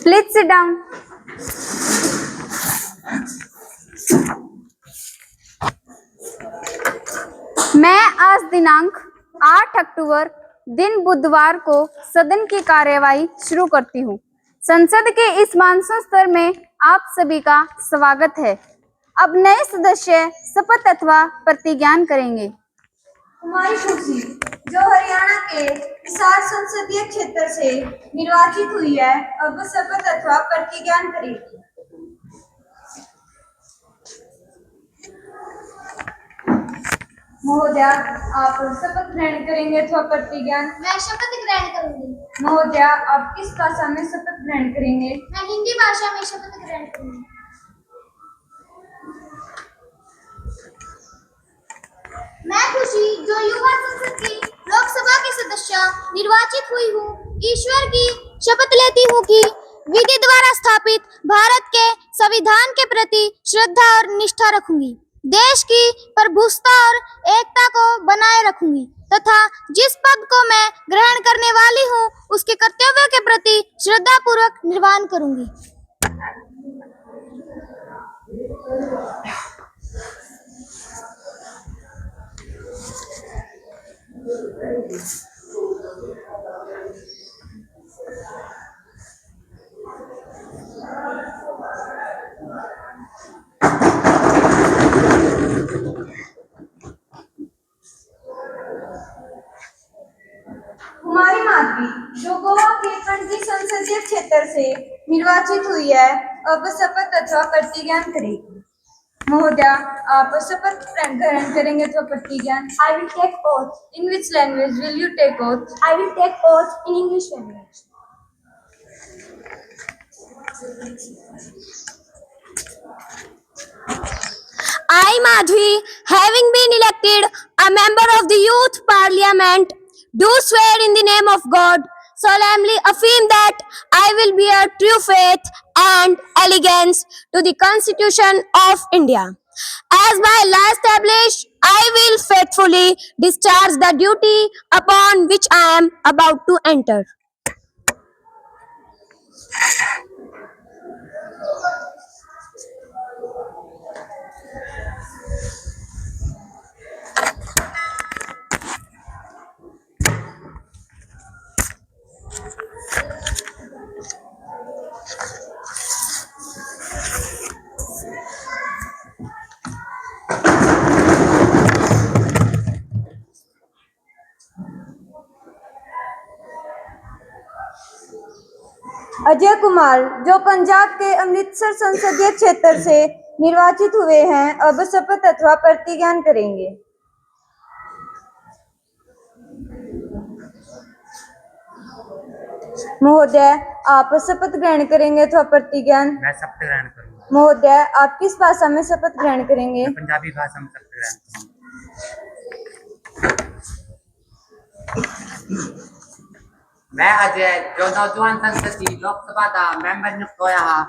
Please sit down. मैं आज दिनांक 8 अक्टूबर दिन बुधवार को सदन की कार्यवाही शुरू करती हूँ। संसद के इस मानसून सत्र में आप सभी का स्वागत है। अब नए सदस्य शपथ अथवा प्रतिज्ञान करेंगे। कुमारी खुशी जो हरियाणा के हिसार संसदीय क्षेत्र से निर्वाचित हुई है, अब शपथ अथवा प्रतिज्ञान करेगी। महोदया, आप शपथ ग्रहण करेंगे अथवा प्रतिज्ञान? मैं शपथ ग्रहण करूंगी। महोदया, आप किस भाषा में शपथ ग्रहण करेंगे? मैं हिंदी भाषा में शपथ ग्रहण करूंगी। मैं खुशी जो युवा संसद की लोकसभा की सदस्य निर्वाचित हुई हूँ, ईश्वर की शपथ लेती हूँ कि विधि द्वारा स्थापित भारत के संविधान के प्रति श्रद्धा और निष्ठा रखूंगी, देश की प्रभुता और एकता को बनाए रखूंगी तथा जिस पद को मैं ग्रहण करने वाली हूँ उसके कर्तव्यों के प्रति श्रद्धापूर्वक निर्वहन करूंगी। कुमारी माधवी जो गोवा के पणजी संसदीय क्षेत्र से निर्वाचित हुई है, अब शपथ अथवा प्रतिज्ञान करेगी। महोदया, आप शपथ ग्रहण करेंगे अथवा प्रतिज्ञान? I will take oath. In which language will you take oath? I will take oath in English language. I, Madhvi, having been elected a member of the Youth Parliament, do swear in the name of God, solemnly affirm that I will bear true faith and allegiance to the Constitution of India. As by law established, I will faithfully discharge the duty upon which I am about to enter. Ajay Kumar जो पंजाब के अमृतसर संसदीय क्षेत्र से निर्वाचित हुए हैं, अब शपथ अथवा प्रतिज्ञान करेंगे। महोदय, आप शपथ ग्रहण करेंगे अथवा प्रतिज्ञान? मैं शपथ ग्रहण करूंगा। महोदय, आप किस भाषा में शपथ ग्रहण करेंगे? मैं पंजाबी भाषा में शपथ ग्रहण करूंगा। मैं अजय जो नौजवान संसद की लोकसभा का मैंबर नियुक्त होया हा,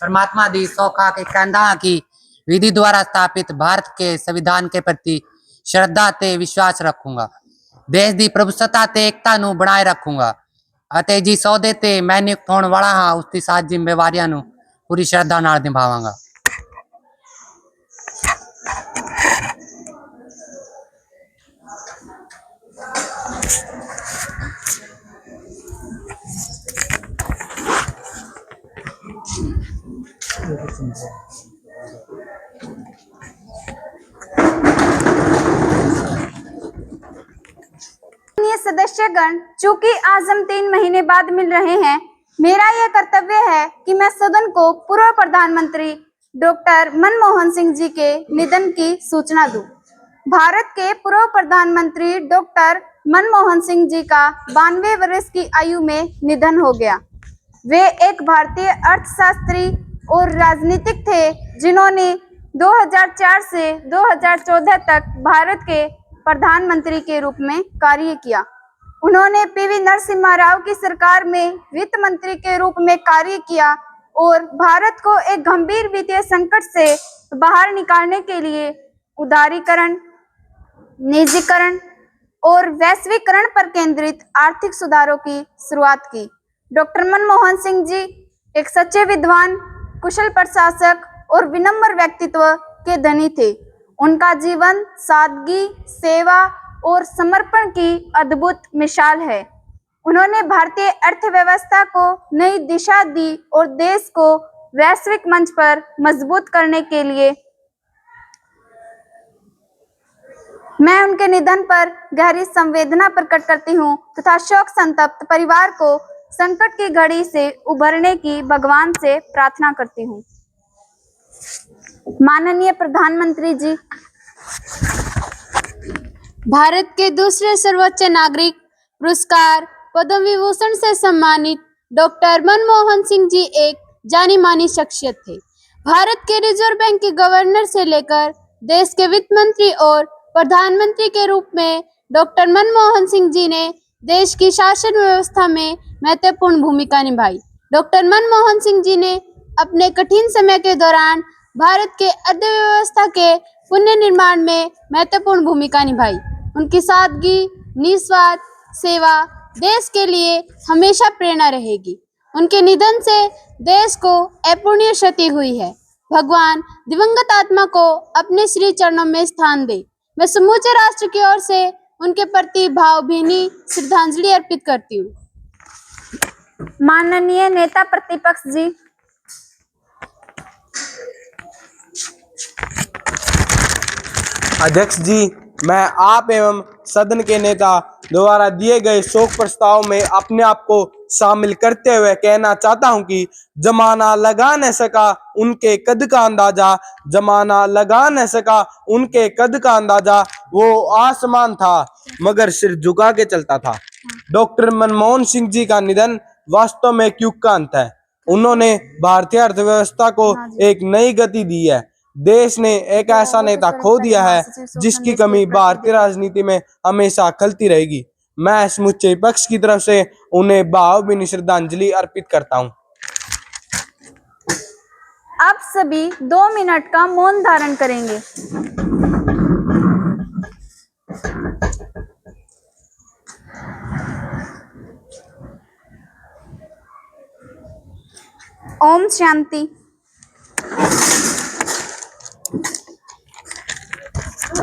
परमात्मा दी सौखा के कहंदा कि विधि द्वारा स्थापित भारत के संविधान के प्रति श्रद्धा ते विश्वास रखूंगा, देश की प्रभुसत्ता ते एकता नू बनाए रखूंगा ਅਤੇ जी सौदे ते मैं नियुक्त होने वाला हाँ उसकी साथ जिम्मेवारियां नू पूरी श्रद्धा नाल निभावांगा। सदस्यगण, चूंकि आज हम 3 महीने बाद मिल रहे हैं, मेरा यह कर्तव्य है कि मैं सदन को पूर्व प्रधानमंत्री डॉक्टर मनमोहन सिंह जी के निधन की सूचना दूं। भारत के पूर्व प्रधानमंत्री डॉक्टर मनमोहन सिंह जी का 92 वर्ष की आयु में निधन हो गया। वे एक भारतीय अर्थशास्त्री और राजनीतिक थे जिन्होंने 2004 से 2014 तक भारत के प्रधानमंत्री के रूप में कार्य किया। उन्होंने पीवी नरसिम्हा राव की सरकार में वित्त मंत्री के रूप में कार्य किया और भारत को एक गंभीर वित्तीय संकट से बाहर निकालने के लिए उदारीकरण, निजीकरण और वैश्वीकरण पर केंद्रित आर्थिक सुधारों की शुरुआत की। डॉक्टर मनमोहन सिंह जी एक सच्चे विद्वान, कुशल प्रशासक और विनम्र व्यक्तित्व के धनी थे। उनका जीवन सादगी, सेवा और समर्पण की अद्भुत मिसाल है। उन्होंने भारतीय अर्थव्यवस्था को नई दिशा दी और देश को वैश्विक मंच पर मजबूत करने के लिए मैं उनके निधन पर गहरी संवेदना प्रकट करती हूँ तथा शोक संतप्त परिवार को संकट की घड़ी से उभरने की भगवान से प्रार्थना करती हूँ। माननीय प्रधानमंत्री जी, भारत के दूसरे सर्वोच्च नागरिक पुरस्कार पद्म विभूषण से सम्मानित डॉक्टर मनमोहन सिंह जी एक जानी मानी शख्सियत थे। भारत के रिजर्व बैंक के गवर्नर से लेकर देश के वित्त मंत्री और प्रधानमंत्री के रूप में डॉक्टर मनमोहन सिंह जी ने देश की शासन व्यवस्था में महत्वपूर्ण भूमिका निभाई। डॉक्टर मनमोहन सिंह जी ने अपने कठिन समय के दौरान भारत के अर्थव्यवस्था के पुनर्निर्माण में महत्वपूर्ण भूमिका निभाई। उनकी सादगी, निस्वार्थ सेवा देश के लिए हमेशा प्रेरणा रहेगी। उनके निधन से देश को अपूरणीय क्षति हुई है। भगवान दिवंगत आत्मा को अपने श्री चरणों में स्थान दे। मैं समूचे राष्ट्र की ओर से उनके प्रति भावभीनी श्रद्धांजलि अर्पित करती हूँ। माननीय नेता प्रतिपक्ष जी, अध्यक्ष जी, मैं आप एवं सदन के नेता द्वारा दिए गए शोक प्रस्ताव में अपने आप को शामिल करते हुए कहना चाहता हूं कि जमाना लगा न सका उनके कद का अंदाजा, जमाना लगा न सका उनके कद का अंदाजा, वो आसमान था मगर सिर झुका के चलता था। डॉक्टर मनमोहन सिंह जी का निधन वास्तव में एक युग का अंत है। उन्होंने भारतीय अर्थव्यवस्था को एक नई गति दी है। देश ने एक ऐसा नेता खो दिया है जिसकी कमी भारतीय राजनीति में हमेशा खलती रहेगी। मैं समुचे पक्ष की तरफ से उन्हें भावभीनी श्रद्धांजलि अर्पित करता हूं। आप सभी 2 मिनट का मौन धारण करेंगे। ओम शांति।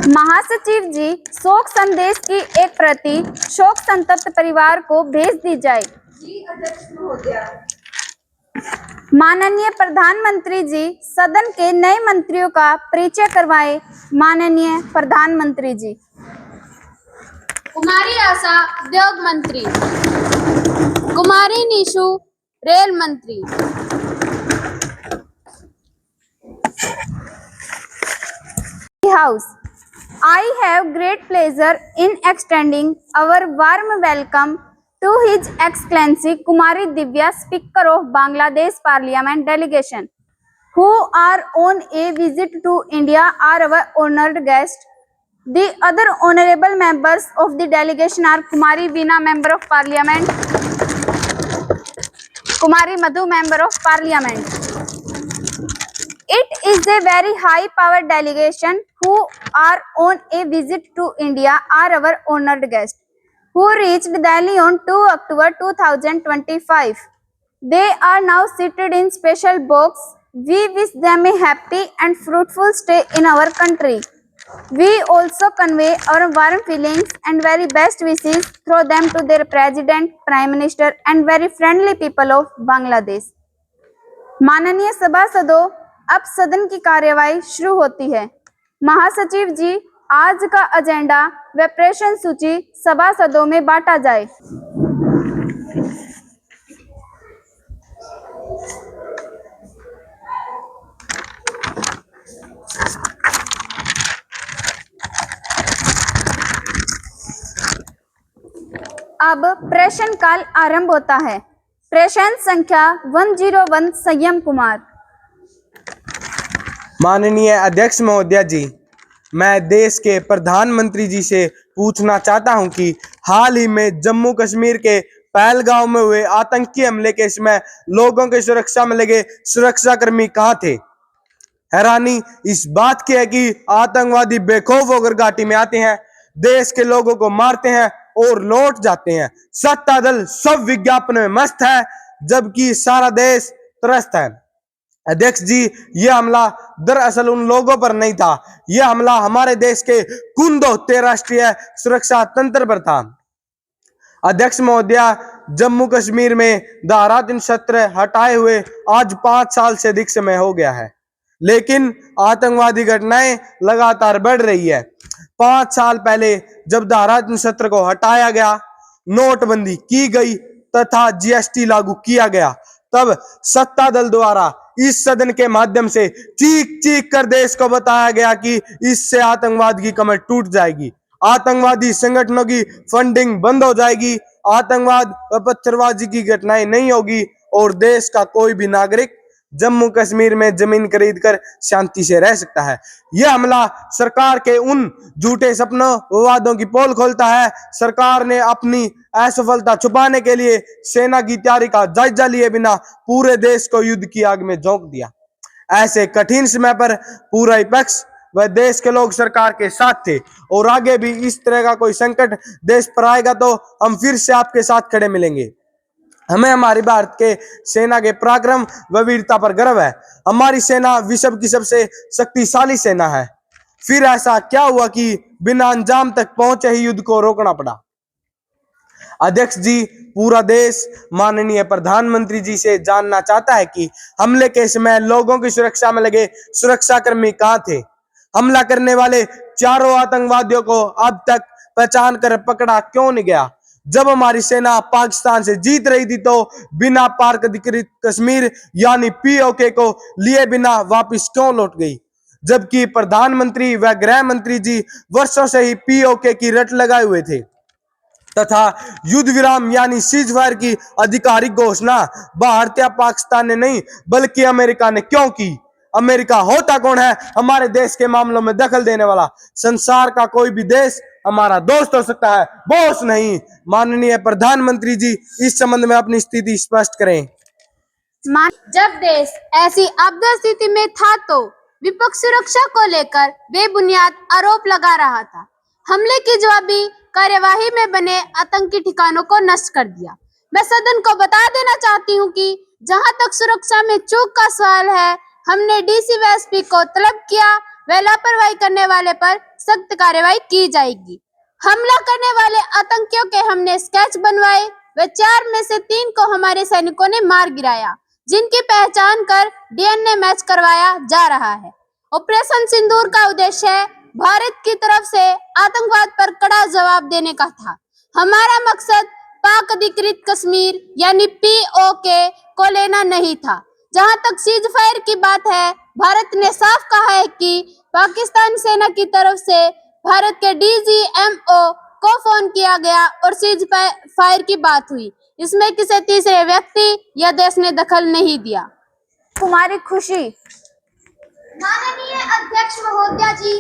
महासचिव जी, शोक संदेश की एक प्रति शोक संतप्त परिवार को भेज दी जाए। जी अध्यक्ष महोदया। माननीय प्रधानमंत्री जी, सदन के नए मंत्रियों का परिचय करवाए। माननीय प्रधानमंत्री जी। कुमारी आशा उद्योग मंत्री, कुमारी निशु रेल मंत्री, House. I have great pleasure in extending our warm welcome to His Excellency Kumari Divya, Speaker of Bangladesh Parliament Delegation, who are on a visit to India, are our honored guests. The other honorable members of the delegation are Kumari Veena, Member of Parliament, Kumari Madhu, Member of Parliament. It is a very high-powered delegation who are on a visit to India, are our honored guests, who reached Delhi on 2 October 2025. They are now seated in special box. We wish them a happy and fruitful stay in our country. We also convey our warm feelings and very best wishes through them to their President, Prime Minister and very friendly people of Bangladesh. माननीय सभासदों, अब सदन की कार्यवाही शुरू होती है। महासचिव जी, आज का एजेंडा व प्रेषण सूची सभासदों में बांटा जाए। अब प्रेषण काल आरंभ होता है। प्रेषण संख्या 101 संयम कुमार। माननीय अध्यक्ष महोदया जी, मैं देश के प्रधानमंत्री जी से पूछना चाहता हूं कि हाल ही में जम्मू कश्मीर के पहलगांव में हुए आतंकी हमले के समय लोगों की सुरक्षा में लगे सुरक्षाकर्मी कहां थे। हैरानी इस बात की है कि आतंकवादी बेखौफ होकर घाटी में आते हैं, देश के लोगों को मारते हैं और लौट जाते हैं। सत्ता दल सब विज्ञापन में मस्त है, जबकि सारा देश त्रस्त है। अध्यक्ष जी, यह हमला दरअसल उन लोगों पर नहीं था, यह हमला हमारे देश के कुंदोते राष्ट्रीय सुरक्षा तंत्र पर था। अध्यक्ष महोदया, जम्मू कश्मीर में धारा 370 हटाए हुए आज 5 साल से अधिक समय हो गया है, लेकिन आतंकवादी घटनाएं लगातार बढ़ रही है। 5 साल पहले जब धारा 370 को हटाया गया, नोटबंदी की गई तथा जीएसटी लागू किया गया, तब सत्ता दल द्वारा इस सदन के माध्यम से चीख चीख कर देश को बताया गया कि इससे आतंकवाद की कमर टूट जाएगी, आतंकवादी संगठनों की फंडिंग बंद हो जाएगी, आतंकवाद व पत्थरबाजी की घटनाएं नहीं होगी और देश का कोई भी नागरिक जम्मू कश्मीर में जमीन खरीद कर शांति से रह सकता है। यह हमला सरकार के उन झूठे सपनों व वादों की पोल खोलता है। सरकार ने अपनी असफलता छुपाने के लिए सेना की तैयारी का जायजा लिए बिना पूरे देश को युद्ध की आग में झोंक दिया। ऐसे कठिन समय पर पूरा विपक्ष व देश के लोग सरकार के साथ थे और आगे भी इस तरह का कोई संकट देश पर आएगा तो हम फिर से आपके साथ खड़े मिलेंगे। हमें हमारी भारत के सेना के पराक्रम व वीरता पर गर्व है। हमारी सेना विश्व की सबसे शक्तिशाली सेना है। फिर ऐसा क्या हुआ कि बिना अंजाम तक पहुंचे ही युद्ध को रोकना पड़ा? अध्यक्ष जी, पूरा देश माननीय प्रधानमंत्री जी से जानना चाहता है कि हमले के समय लोगों की सुरक्षा में लगे सुरक्षाकर्मी कहां थे? हमला करने वाले चारों आतंकवादियों को अब तक पहचान कर पकड़ा क्यों नहीं गया? जब हमारी सेना पाकिस्तान से जीत रही थी तो बिना पाक अधिकृत कश्मीर यानी पीओके को लिए बिना वापस क्यों लौट गई? जबकि प्रधानमंत्री व गृह मंत्री जी वर्षों से ही पीओके की रट लगाए हुए थे तथा युद्ध विराम यानी सीज फायर की आधिकारिक घोषणा भारतीय पाकिस्तान ने नहीं बल्कि अमेरिका ने क्यों की? अमेरिका होता कौन है हमारे देश के मामलों में दखल देने वाला? संसार का कोई भी देश हमारा दोस्त हो सकता है, बॉस नहीं। माननीय प्रधानमंत्री जी, इस संबंध में अपनी स्थिति स्पष्ट करें। जब देश ऐसी आपदा स्थिति में था तो विपक्ष सुरक्षा को लेकर बेबुनियाद आरोप लगा रहा था। हमले की जवाबी कार्यवाही में बने आतंकी ठिकानों को नष्ट कर दिया। मैं सदन को बता देना चाहती हूँ कि जहां तक सुरक्षा में चूक का सवाल है, हमने डीसी व एसपी को तलब किया, व लापरवाही करने वाले पर सख्त कार्रवाई की जाएगी। हमला करने वाले आतंकियों के हमने स्केच बनवाए व 4 में से 3 को हमारे सैनिकों ने मार गिराया, जिनकी पहचान कर डीएनए मैच करवाया जा रहा है। ऑपरेशन सिंदूर का उद्देश्य भारत की तरफ से आतंकवाद पर कड़ा जवाब देने का था। हमारा मकसद पाक अधिकृत कश्मीर यानी पीओके को लेना नहीं था। जहां तक सीज फायर की बात है, भारत ने साफ कहा है कि पाकिस्तान सेना की तरफ से भारत के डीजीएमओ को फोन किया गया और सीज फायर की बात हुई। इसमें किसी तीसरे व्यक्ति या देश ने दखल नहीं दिया। कुमारी खुशी। माननीय अध्यक्ष महोदया जी,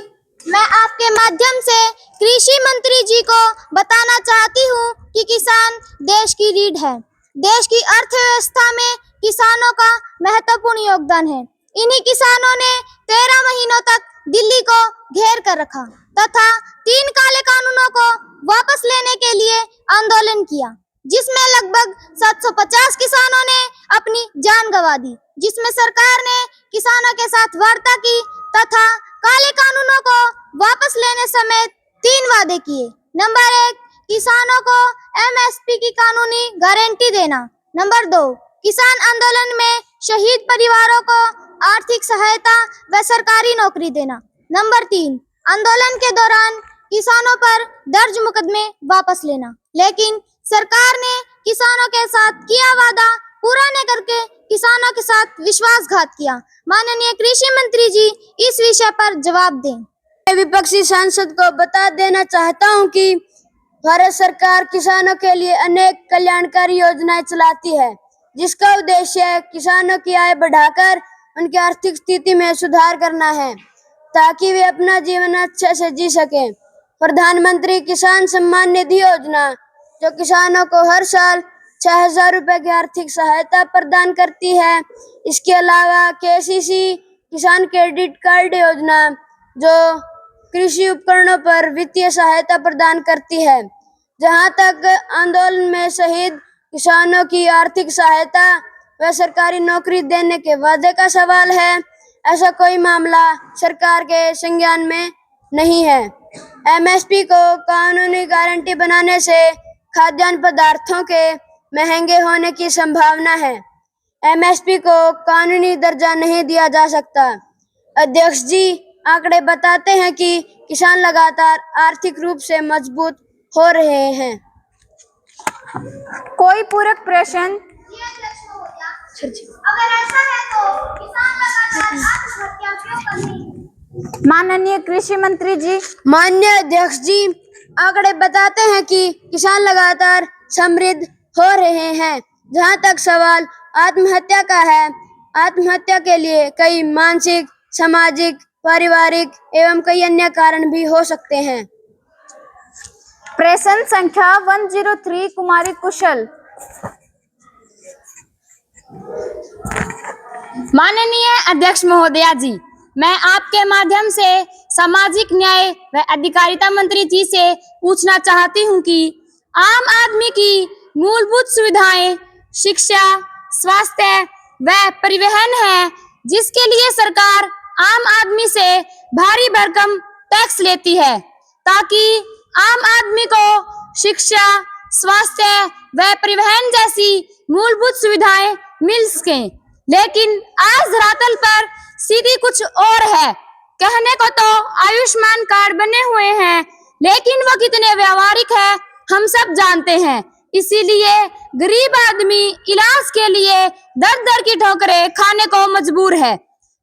मैं आपके माध्यम से कृषि मंत्री जी को बताना चाहती हूँ कि किसान देश की रीढ़ है। देश की अर्थव्यवस्था में किसानों का महत्वपूर्ण योगदान है। इन्हीं किसानों ने 13 महीनों तक दिल्ली को घेर कर रखा तथा 3 काले कानूनों को वापस लेने के लिए आंदोलन किया, जिसमें लगभग 750 किसानों ने अपनी जान गंवा दी, जिसमें सरकार ने किसानों के साथ वार्ता की तथा काले कानूनों को वापस लेने समेत 3 वादे किए। नंबर 1, किसानों को एमएसपी की कानूनी गारंटी देना। नंबर 2, किसान आंदोलन में शहीद परिवारों को आर्थिक सहायता व सरकारी नौकरी देना। नंबर 3, आंदोलन के दौरान किसानों पर दर्ज मुकदमे वापस लेना। लेकिन सरकार ने किसानों के साथ किया वादा पूरा न करके किसानों के साथ विश्वासघात किया। माननीय कृषि मंत्री जी, इस विषय पर जवाब दें। मैं विपक्षी सांसद को बता देना चाहता हूं कि भारत सरकार किसानों के लिए अनेक कल्याणकारी योजनाएं चलाती है, जिसका उद्देश्य किसानों की आय बढ़ाकर उनकी आर्थिक स्थिति में सुधार करना है ताकि वे अपना जीवन अच्छे से जी सकें। प्रधानमंत्री किसान सम्मान निधि योजना, जो किसानों को हर साल 6,000 रुपए की आर्थिक सहायता प्रदान करती है। इसके अलावा केसीसी किसान क्रेडिट कार्ड योजना, जो कृषि उपकरणों पर वित्तीय सहायता प्रदान करती है। जहां तक आंदोलन में शहीद किसानों की आर्थिक सहायता वह सरकारी नौकरी देने के वादे का सवाल है। ऐसा कोई मामला सरकार के संज्ञान में नहीं है। एमएसपी को कानूनी गारंटी बनाने से खाद्यान्न पदार्थों के महंगे होने की संभावना है। एमएसपी को कानूनी दर्जा नहीं दिया जा सकता। अध्यक्ष जी, आंकड़े बताते हैं कि किसान लगातार आर्थिक रूप से मजबूत हो रहे हैं। कोई पूरक प्रश्न? जी अध्यक्ष महोदया, अगर ऐसा है तो किसान लगातार आत्महत्या क्यों कर रहे हैं? माननीय कृषि मंत्री जी। माननीय अध्यक्ष जी, आंकड़े बताते हैं कि किसान लगातार समृद्ध हो रहे हैं। जहां तक सवाल आत्महत्या का है, आत्महत्या के लिए कई मानसिक, सामाजिक, पारिवारिक एवं कई अन्य कारण भी हो सकते हैं। प्रश्न संख्या 103 कुमारी कुशल। माननीय अध्यक्ष महोदया जी, मैं आपके माध्यम से सामाजिक न्याय व अधिकारिता मंत्री जी से पूछना चाहती हूं कि आम आदमी की मूलभूत सुविधाएं शिक्षा, स्वास्थ्य व परिवहन है, जिसके लिए सरकार आम आदमी से भारी भरकम टैक्स लेती है ताकि आम आदमी को शिक्षा, स्वास्थ्य व परिवहन जैसी मूलभूत सुविधाएं मिल सकें। लेकिन आज धरातल पर स्थिति कुछ और है। कहने को तो आयुष्मान कार्ड बने हुए हैं, लेकिन वो कितने व्यावहारिक है हम सब जानते हैं। इसीलिए गरीब आदमी इलाज के लिए दर दर की ठोकरें खाने को मजबूर है।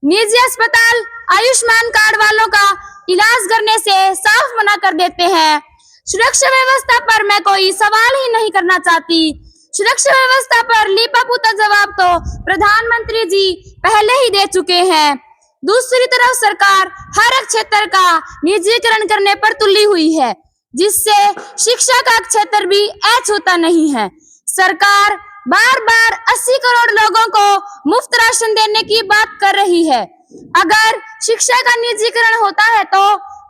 निजी अस्पताल आयुष्मान कार्ड वालों का इलाज करने से साफ मना कर देते हैं। सुरक्षा व्यवस्था पर मैं कोई सवाल ही नहीं करना चाहती। सुरक्षा व्यवस्था पर लीपापूता जवाब तो प्रधानमंत्री जी पहले ही दे चुके हैं। दूसरी तरफ सरकार हर क्षेत्र का निजीकरण करने पर तुली हुई है, जिससे शिक्षा का क्षेत्र भी अछूता नहीं है। सरकार बार बार 80 करोड़ लोगों को मुफ्त राशन देने की बात कर रही है। अगर शिक्षा का निजीकरण होता है तो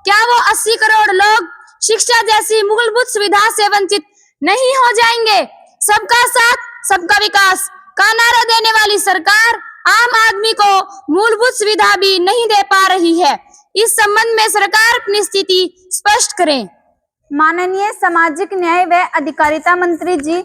क्या वो 80 करोड़ लोग शिक्षा जैसी मूलभूत सुविधा से वंचित नहीं हो जाएंगे? सबका साथ सबका विकास का नारा देने वाली सरकार आम आदमी को मूलभूत सुविधा भी नहीं दे पा रही है। इस संबंध में सरकार अपनी स्थिति स्पष्ट करें। माननीय सामाजिक न्याय व अधिकारिता मंत्री जी।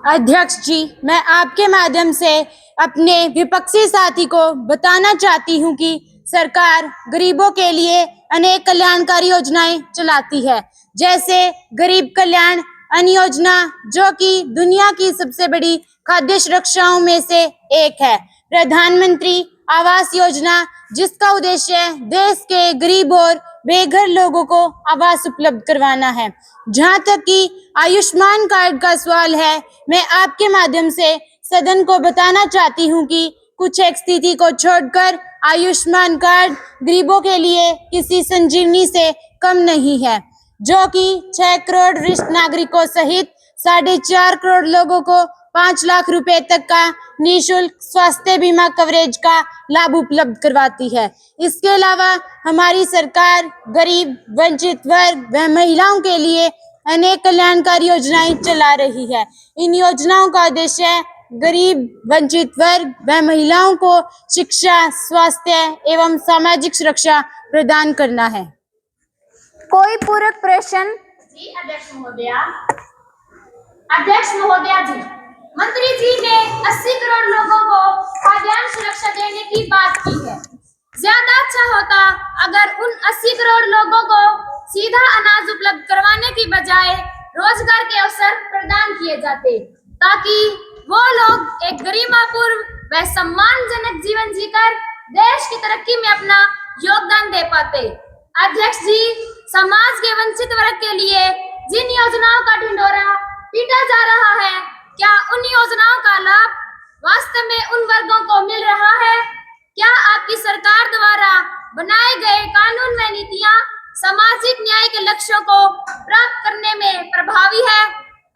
अध्यक्ष जी, मैं आपके माध्यम से अपने विपक्षी साथी को बताना चाहती हूं कि सरकार गरीबों के लिए अनेक कल्याणकारी योजनाएं चलाती है, जैसे गरीब कल्याण अन्न योजना, जो कि दुनिया की सबसे बड़ी खाद्य सुरक्षाओं में से एक है। प्रधानमंत्री आवास योजना, जिसका उद्देश्य देश के गरीब और बेघर लोगों को आवास उपलब्ध करवाना है। जहां तक कि आयुष्मान कार्ड का सवाल है, मैं आपके माध्यम से सदन को बताना चाहती हूं कि कुछ एक स्थिति को छोड़कर आयुष्मान कार्ड गरीबों के लिए किसी संजीवनी से कम नहीं है, जो कि 6 करोड़ वरिष्ठ नागरिकों सहित 4.5 करोड़ लोगों को 5 लाख रुपए तक का निःशुल्क स्वास्थ्य बीमा कवरेज का लाभ उपलब्ध करवाती है। इसके अलावा हमारी सरकार गरीब, वंचित वर्ग व महिलाओं के लिए अनेक कल्याणकारी योजनाएं चला रही है। इन योजनाओं का उद्देश्य गरीब, वंचित वर्ग व महिलाओं को शिक्षा, स्वास्थ्य एवं सामाजिक सुरक्षा प्रदान करना है। कोई पूरक प्रश्न? जी अध्यक्ष महोदया। अध्यक्ष महोदया जी, मंत्री जी ने 80 करोड़ लोगों को खाद्यान्न सुरक्षा देने की बात की है। ज्यादा अच्छा होता अगर उन 80 करोड़ लोगों को सीधा अनाज उपलब्ध करवाने की बजाय रोजगार के अवसर प्रदान किए जाते, ताकि वो लोग एक गरिमापूर्ण व सम्मानजनक जीवन जीकर देश की तरक्की में अपना योगदान दे पाते। अध्यक्ष जी, समाज के वंचित वर्ग के लिए जिन योजनाओं का ढिंढोरा पीटा जा रहा है, क्या उन योजनाओं का लाभ वास्तव में उन वर्गों को मिल रहा है? क्या आपकी सरकार द्वारा बनाए गए कानून व नीतियां सामाजिक न्याय के लक्ष्यों को प्राप्त करने में प्रभावी है?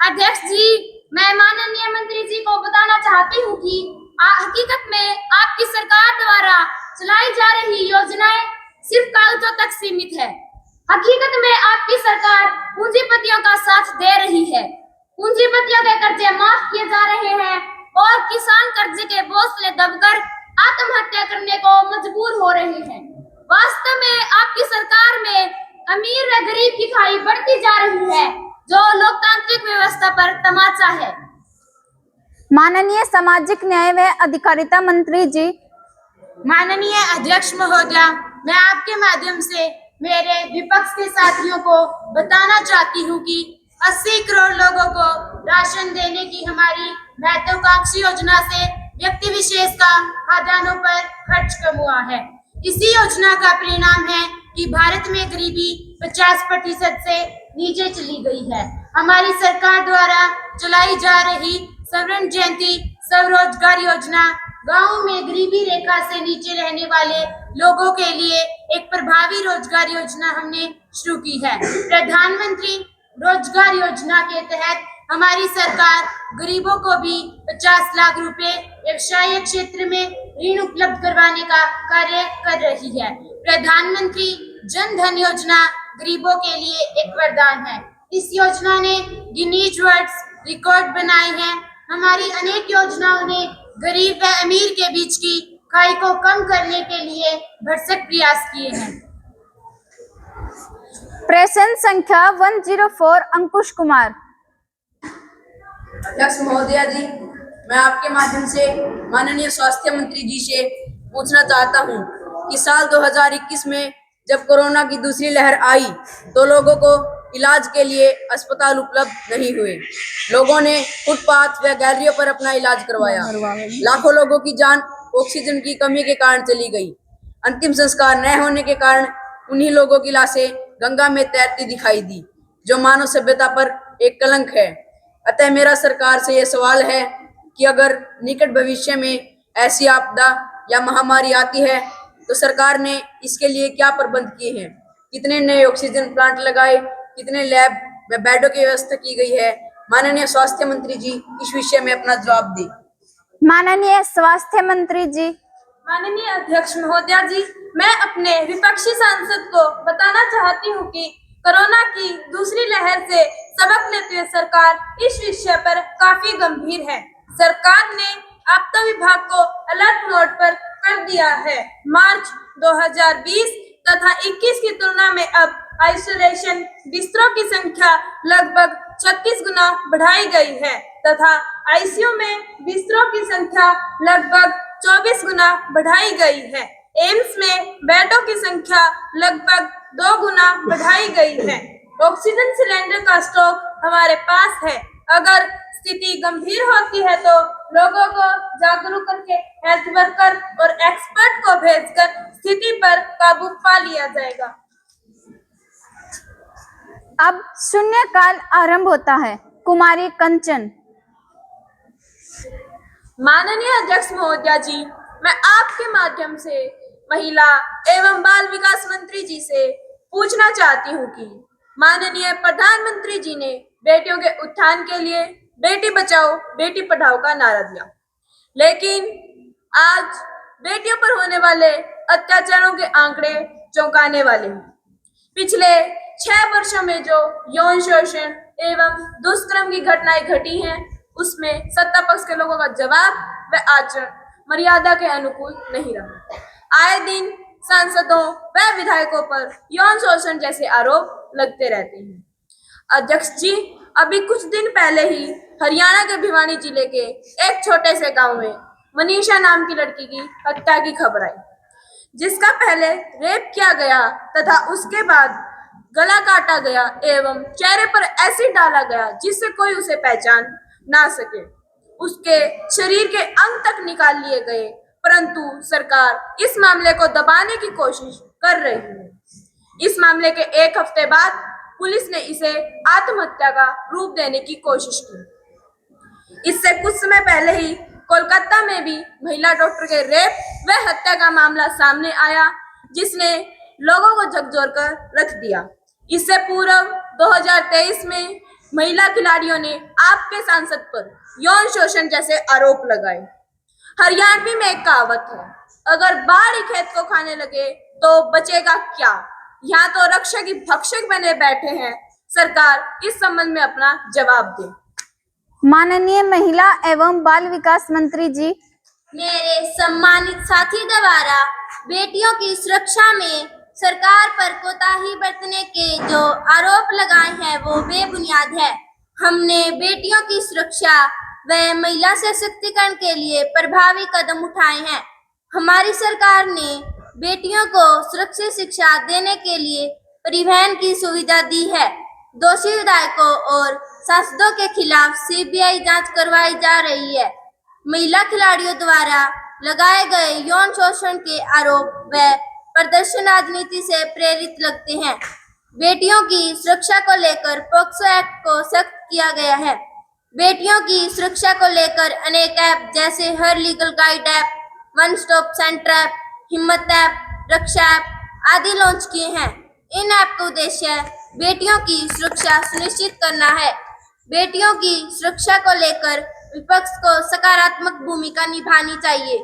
अध्यक्ष जी, मैं माननीय मंत्री जी को बताना चाहती हूँ कि हकीकत में आपकी सरकार द्वारा चलाई जा रही योजनाएं सिर्फ कागजों तक सीमित है। हकीकत में आपकी सरकार पूंजीपतियों का साथ दे रही है। पूंजीपतियों के कर्जे माफ किए जा रहे हैं और किसान कर्जे के बोझ से दबकर आत्महत्या करने को मजबूर हो रहे हैं। वास्तव में आपकी सरकार में अमीर व गरीब की खाई बढ़ती जा रही है, जो लोकतांत्रिक व्यवस्था पर तमाचा है। माननीय सामाजिक न्याय व अधिकारिता मंत्री जी, माननीय अध्यक्ष महोदया, मैं आपके माध्यम से मेरे विपक्ष के साथियों को बताना चाहती हूँ कि 80 करोड़ लोगों को राशन देने की हमारी महत्वाकांक्षी योजना से व्यक्ति विशेष का खाद्यान्नों पर खर्च कम हुआ है। इसी योजना का परिणाम है कि भारत में गरीबी 50% से नीचे चली गई है। हमारी सरकार द्वारा चलाई जा रही स्वर्ण जयंती स्वरोजगार योजना गांव में गरीबी रेखा से नीचे रहने वाले लोगों के लिए एक प्रभावी रोजगार योजना हमने शुरू की है। प्रधानमंत्री रोजगार योजना के तहत हमारी सरकार गरीबों को भी 50 लाख रुपए व्यवसाय क्षेत्र में ऋण उपलब्ध करवाने का कार्य कर रही है। प्रधानमंत्री जन धन योजना गरीबों के लिए एक वरदान है। इस योजना ने गिनीज वर्ल्ड रिकॉर्ड बनाए हैं। हमारी अनेक योजनाओं ने गरीब व अमीर के बीच की खाई को कम करने के लिए भरसक प्रयास किए हैं। प्रश्न संख्या 104 अंकुश कुमार। अध्यक्ष महोदया जी, मैं आपके माध्यम से माननीय स्वास्थ्य मंत्री जी से पूछना चाहता हूं कि साल 2021 में जब कोरोना की दूसरी लहर आई तो लोगों को इलाज के लिए अस्पताल उपलब्ध नहीं हुए। लोगों ने फुटपाथ व गैलरियों पर अपना इलाज करवाया। लाखों लोगों की जान ऑक्सीजन की कमी के कारण चली गई। अंतिम संस्कार न होने के कारण उन्हीं लोगों की लाशें गंगा में तैरती दिखाई दी, जो मानव सभ्यता पर एक कलंक है। अतः मेरा सरकार से यह सवाल है कि अगर निकट भविष्य में ऐसी आपदा या महामारी आती है तो सरकार ने इसके लिए क्या प्रबंध किए हैं? कितने नए ऑक्सीजन प्लांट लगाए, कितने लैब व बेडों की व्यवस्था की गई है? माननीय स्वास्थ्य मंत्री जी इस विषय में अपना जवाब दें। माननीय स्वास्थ्य मंत्री जी। माननीय अध्यक्ष महोदया जी, मैं अपने विपक्षी सांसद को बताना चाहती हूँ कि कोरोना की दूसरी लहर से सबक लेते हुए सरकार इस विषय पर काफी गंभीर है। सरकार ने आपदा विभाग को अलर्ट मोड पर कर दिया है। मार्च 2020 तथा 21 की तुलना में अब आइसोलेशन बिस्तरों की संख्या लगभग 36 गुना बढ़ाई गई है तथा आईसीयू में बिस्तरों की संख्या लगभग 24 गुना बढ़ाई गई है। एम्स में बेडों की संख्या लगभग 2 गुना बढ़ाई गई है। ऑक्सीजन सिलेंडर का स्टॉक हमारे पास है। अगर स्थिति गंभीर होती है तो लोगों को जागरूक करके हेल्थ वर्कर और एक्सपर्ट को भेजकर स्थिति पर काबू पा लिया जाएगा। अब शून्यकाल आरंभ होता है। कुमारी कंचन। माननीय अध्यक्ष महोदया जी, मैं आपके माध्यम से महिला एवं बाल विकास मंत्री जी से पूछना चाहती हूँ कि माननीय प्रधानमंत्री जी ने बेटियों के उत्थान के लिए बेटी बचाओ बेटी पढ़ाओ का नारा दिया, लेकिन आज बेटियों पर होने वाले अत्याचारों के आंकड़े चौंकाने वाले हैं। पिछले 6 वर्षों में जो यौन शोषण एवं दुष्कर्म की घटनाएं घटी हैं, उसमें सत्ता पक्ष के लोगों का जवाब व आचरण मर्यादा के अनुकूल नहीं रहा। आए दिन सांसदों व विधायकों पर यौन शोषण जैसे आरोप लगते रहते हैं। अध्यक्ष जी, अभी कुछ दिन पहले ही हरियाणा के भिवानी जिले के एक छोटे से गांव में मनीषा नाम की लड़की की हत्या की खबर आई, जिसका पहले रेप किया गया तथा उसके बाद गला काटा गया एवं चेहरे पर एसिड डाला गया जिससे कोई उसे पहचान ना सके। उसके शरीर के अंग तक निकाल लिए गए, परंतु सरकार इस मामले को दबाने की कोशिश कर रही है। इस मामले के एक हफ्ते बाद पुलिस ने इसे आत्महत्या का रूप देने की कोशिश की। इससे कुछ समय पहले ही कोलकाता में भी महिला डॉक्टर के रेप व हत्या का मामला सामने आया, जिसने लोगों को झकझोर कर रख दिया। इससे पूर्व 2023 में महिला खिलाड़ियों ने आपके सांसद पर यौन शोषण जैसे आरोप लगाए। हरियाणवी में एक कहावत है, अगर बाढ़ खेत को खाने लगे तो बचेगा क्या। यहाँ तो रक्षक ही भक्षक बने बैठे हैं। सरकार इस संबंध में अपना जवाब दे। माननीय महिला एवं बाल विकास मंत्री जी। मेरे सम्मानित साथी द्वारा बेटियों की सुरक्षा में सरकार पर कोताही बरतने के जो आरोप लगाए हैं वो बेबुनियाद है। हमने बेटियों की सुरक्षा व महिला सशक्तिकरण के लिए प्रभावी कदम उठाए हैं। हमारी सरकार ने बेटियों को सुरक्षित शिक्षा देने के लिए परिवहन की सुविधा दी है। दोषी विधायकों और सांसदों के खिलाफ सीबीआई जांच करवाई जा रही है। महिला खिलाड़ियों द्वारा लगाए गए यौन शोषण के आरोप व प्रदर्शन राजनीति से प्रेरित लगते हैं। बेटियों की सुरक्षा को लेकर पॉक्सो एक्ट को सख्त किया गया है। बेटियों की सुरक्षा को लेकर अनेक ऐप जैसे हर legal guide app, one stop centre app, Himmat app, Raksha app आदि लॉन्च किए हैं। इन ऐप का उद्देश्य बेटियों की सुरक्षा सुनिश्चित करना है। बेटियों की सुरक्षा को लेकर विपक्ष को सकारात्मक भूमिका निभानी चाहिए।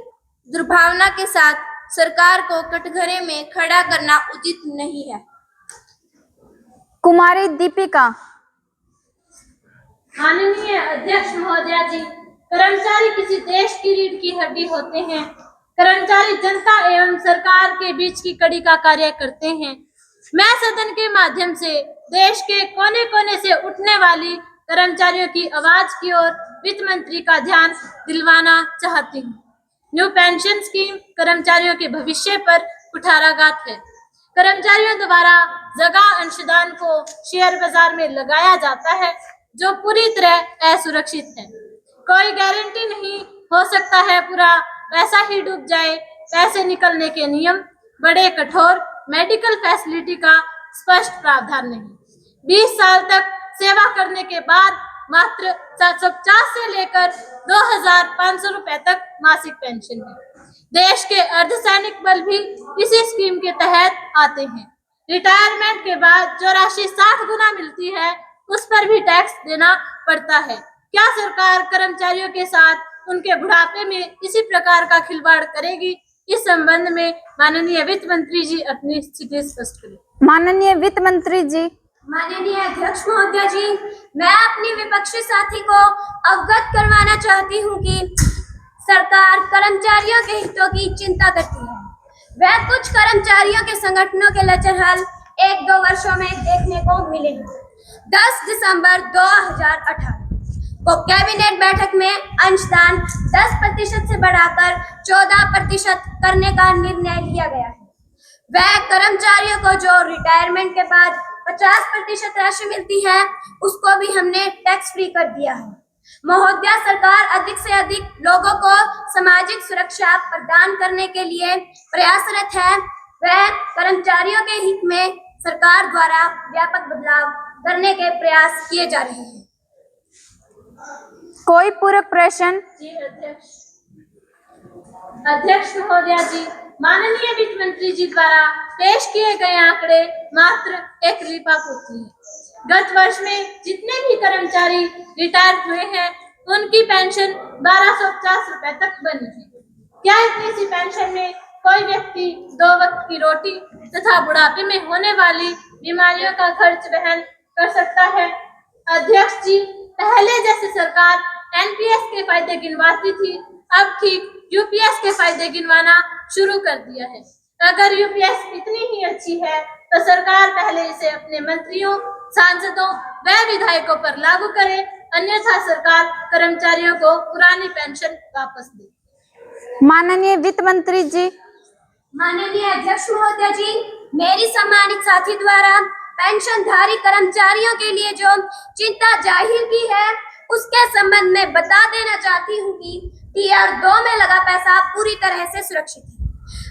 दुर्भावना के साथ सरकार को कटघरे में खड़ा करना उचित नहीं है। कुमारी दीपिका। माननीय अध्यक्ष महोदया जी, कर्मचारी किसी देश की रीढ़ की हड्डी होते हैं। कर्मचारी जनता एवं सरकार के बीच की कड़ी का कार्य करते हैं। मैं सदन के माध्यम से देश के कोने कोने से उठने वाली कर्मचारियों की आवाज की ओर वित्त मंत्री का ध्यान दिलवाना चाहती हूँ। न्यू पेंशन स्कीम कर्मचारियों के भविष्य पर कुठाराघात है। कर्मचारियों द्वारा जगह अंशदान को शेयर बाजार में लगाया जाता है जो पूरी तरह असुरक्षित है। कोई गारंटी नहीं हो सकता है, पूरा पैसा ही डूब जाए। पैसे निकलने के नियम बड़े कठोर, मेडिकल फैसिलिटी का स्पष्ट प्रावधान नहीं। 20 साल तक सेवा करने के बाद मात्र 750 से लेकर 2500 रुपए तक मासिक पेंशन है। देश के अर्धसैनिक बल भी इसी स्कीम के तहत आते हैं। रिटायरमेंट के बाद जो राशि 60 गुना मिलती है उस पर भी टैक्स देना पड़ता है। क्या सरकार कर्मचारियों के साथ उनके बुढ़ापे में इसी प्रकार का खिलवाड़ करेगी? इस संबंध में माननीय वित्त मंत्री जी अपनी स्थिति स्पष्ट करें। माननीय वित्त मंत्री जी। माननीय अध्यक्ष महोदया जी, मैं अपनी विपक्षी साथी को अवगत करवाना चाहती हूँ कि सरकार कर्मचारियों के हितों की चिंता करती है। वह कुछ कर्मचारियों के संगठनों के लचरहल 1-2 वर्षों में देखने को मिलेगी। 10 दिसंबर 2018 को कैबिनेट बैठक में अंशदान 10% से बढ़ाकर 14% करने का निर्णय लिया गया है। वह कर्मचारियों को जो रिटायरमेंट के बाद 50% राशि मिलती है उसको भी हमने टैक्स फ्री कर दिया है। महोदया, सरकार अधिक से अधिक लोगों को सामाजिक सुरक्षा प्रदान करने के लिए प्रयासरत है। वह कर्मचारियों के हित में सरकार द्वारा व्यापक बदलाव करने के प्रयास किए जा रहे हैं। कोई पूरक प्रश्न? जी अध्यक्ष महोदया जी, माननीय वित्त मंत्री जी द्वारा पेश किए गए आंकड़े मात्र एक लिपापोती है। गत वर्ष में जितने भी कर्मचारी रिटायर हुए हैं उनकी पेंशन 1250 रुपए तक बनी है। क्या इतनी सी पेंशन में कोई व्यक्ति 2 वक्त की रोटी तथा बुढ़ापे में होने वाली बीमारियों का खर्च वहन कर सकता है? अध्यक्ष जी, पहले जैसे सरकार एनपीएस के फायदे गिनवाती थी, अब ठीक यूपीएस के फायदे गिनवाना शुरू कर दिया है। अगर यूपीएस इतनी ही अच्छी है तो सरकार पहले इसे अपने मंत्रियों, सांसदों व विधायकों पर लागू करे, अन्यथा सरकार कर्मचारियों को पुरानी पेंशन वापस दे। माननीय वित्त मंत्री जी। माननीय अध्यक्ष महोदया जी, मेरी सम्मानित साथी द्वारा पेंशनधारी कर्मचारियों के लिए जो चिंता जाहिर की है उसके संबंध में बता देना चाहती हूँ कि टीआर 2 में लगा पैसा पूरी तरह से सुरक्षित है।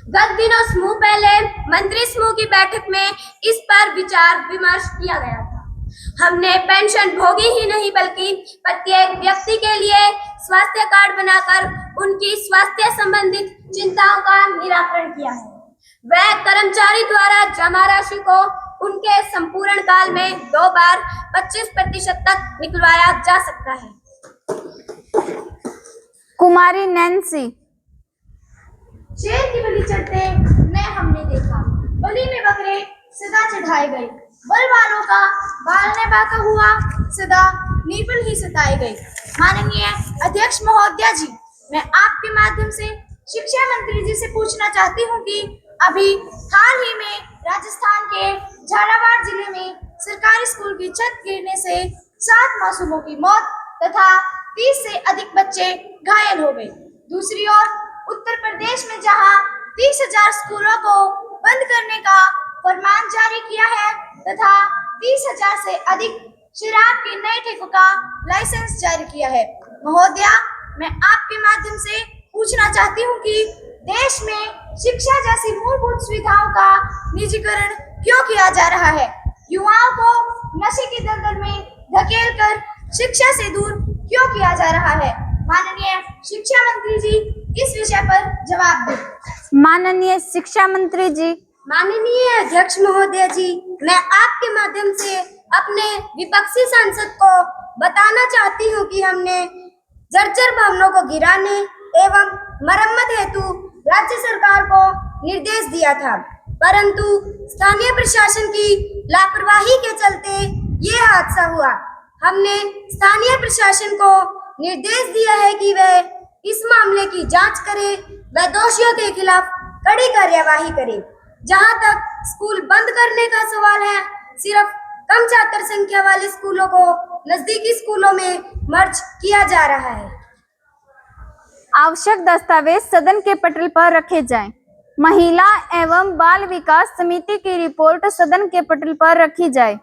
गत दिनों समूह पहले मंत्री समूह की बैठक में इस पर विचार विमर्श किया गया था। हमने पेंशन भोगी ही नहीं बल्कि प्रत्येक व्यक्ति के लिए स्वास्थ्य कार्ड बनाकर उनकी स्वास्थ्य संबंधित चिंताओं का निराकरण किया है। वह कर्मचारी द्वारा जमा राशि को उनके संपूर्ण काल में 2 बार 25% तक निकलवाया जा सकता है। कुमारी नैन्सी। शेर की बलि चढ़ते में हमने देखा, बलि में बकरे सदा चढ़ाए गए। बल वालों का बालने बाका हुआ सदा निर्बल ही सताए गए। माननीय अध्यक्ष महोदया जी, मैं आपके माध्यम से शिक्षा मंत्री जी से पूछना चाहती हूँ कि अभी हाल ही में राजस्थान के झालावाड़ जिले में सरकारी स्कूल की छत गिरने से 7 मासूमों की मौत तथा 30 से अधिक बच्चे घायल हो गए। दूसरी ओर उत्तर प्रदेश में जहां 30,000 स्कूलों को बंद करने का फरमान जारी किया है तथा 30,000 से अधिक शराब के नए ठेकों का लाइसेंस जारी किया है। महोदया, मैं आपके माध्यम से पूछना चाहती हूँ कि देश में शिक्षा जैसी मूलभूत सुविधाओं का निजीकरण क्यों किया जा रहा है? युवाओं को नशे की दलदल में धकेलकर शिक्षा से दूर क्यों किया जा रहा है? माननीय शिक्षा मंत्री जी, इस विषय पर जवाब दें। माननीय शिक्षा मंत्री जी। माननीय अध्यक्ष महोदय जी, मैं आपके माध्यम से अपने विपक्षी सांसद को बताना चाहती हूँ कि हमने जर्जर भवनों को गिराने एवं मरम्मत हेतु राज्य सरकार को निर्देश दिया था, परंतु स्थानीय प्रशासन की लापरवाही के चलते ये हादसा हुआ। हमने स्थानीय प्रशासन को निर्देश दिया है कि वह इस मामले की जांच करे व दोषियों के खिलाफ कड़ी कार्यवाही करे। जहां तक स्कूल बंद करने का सवाल है, सिर्फ कम छात्र संख्या वाले स्कूलों को नजदीकी स्कूलों में मर्ज किया जा रहा है। आवश्यक दस्तावेज सदन के पटल पर रखे जाएं। महिला एवं बाल विकास समिति की रिपोर्ट सदन के पटल पर रखी जाए।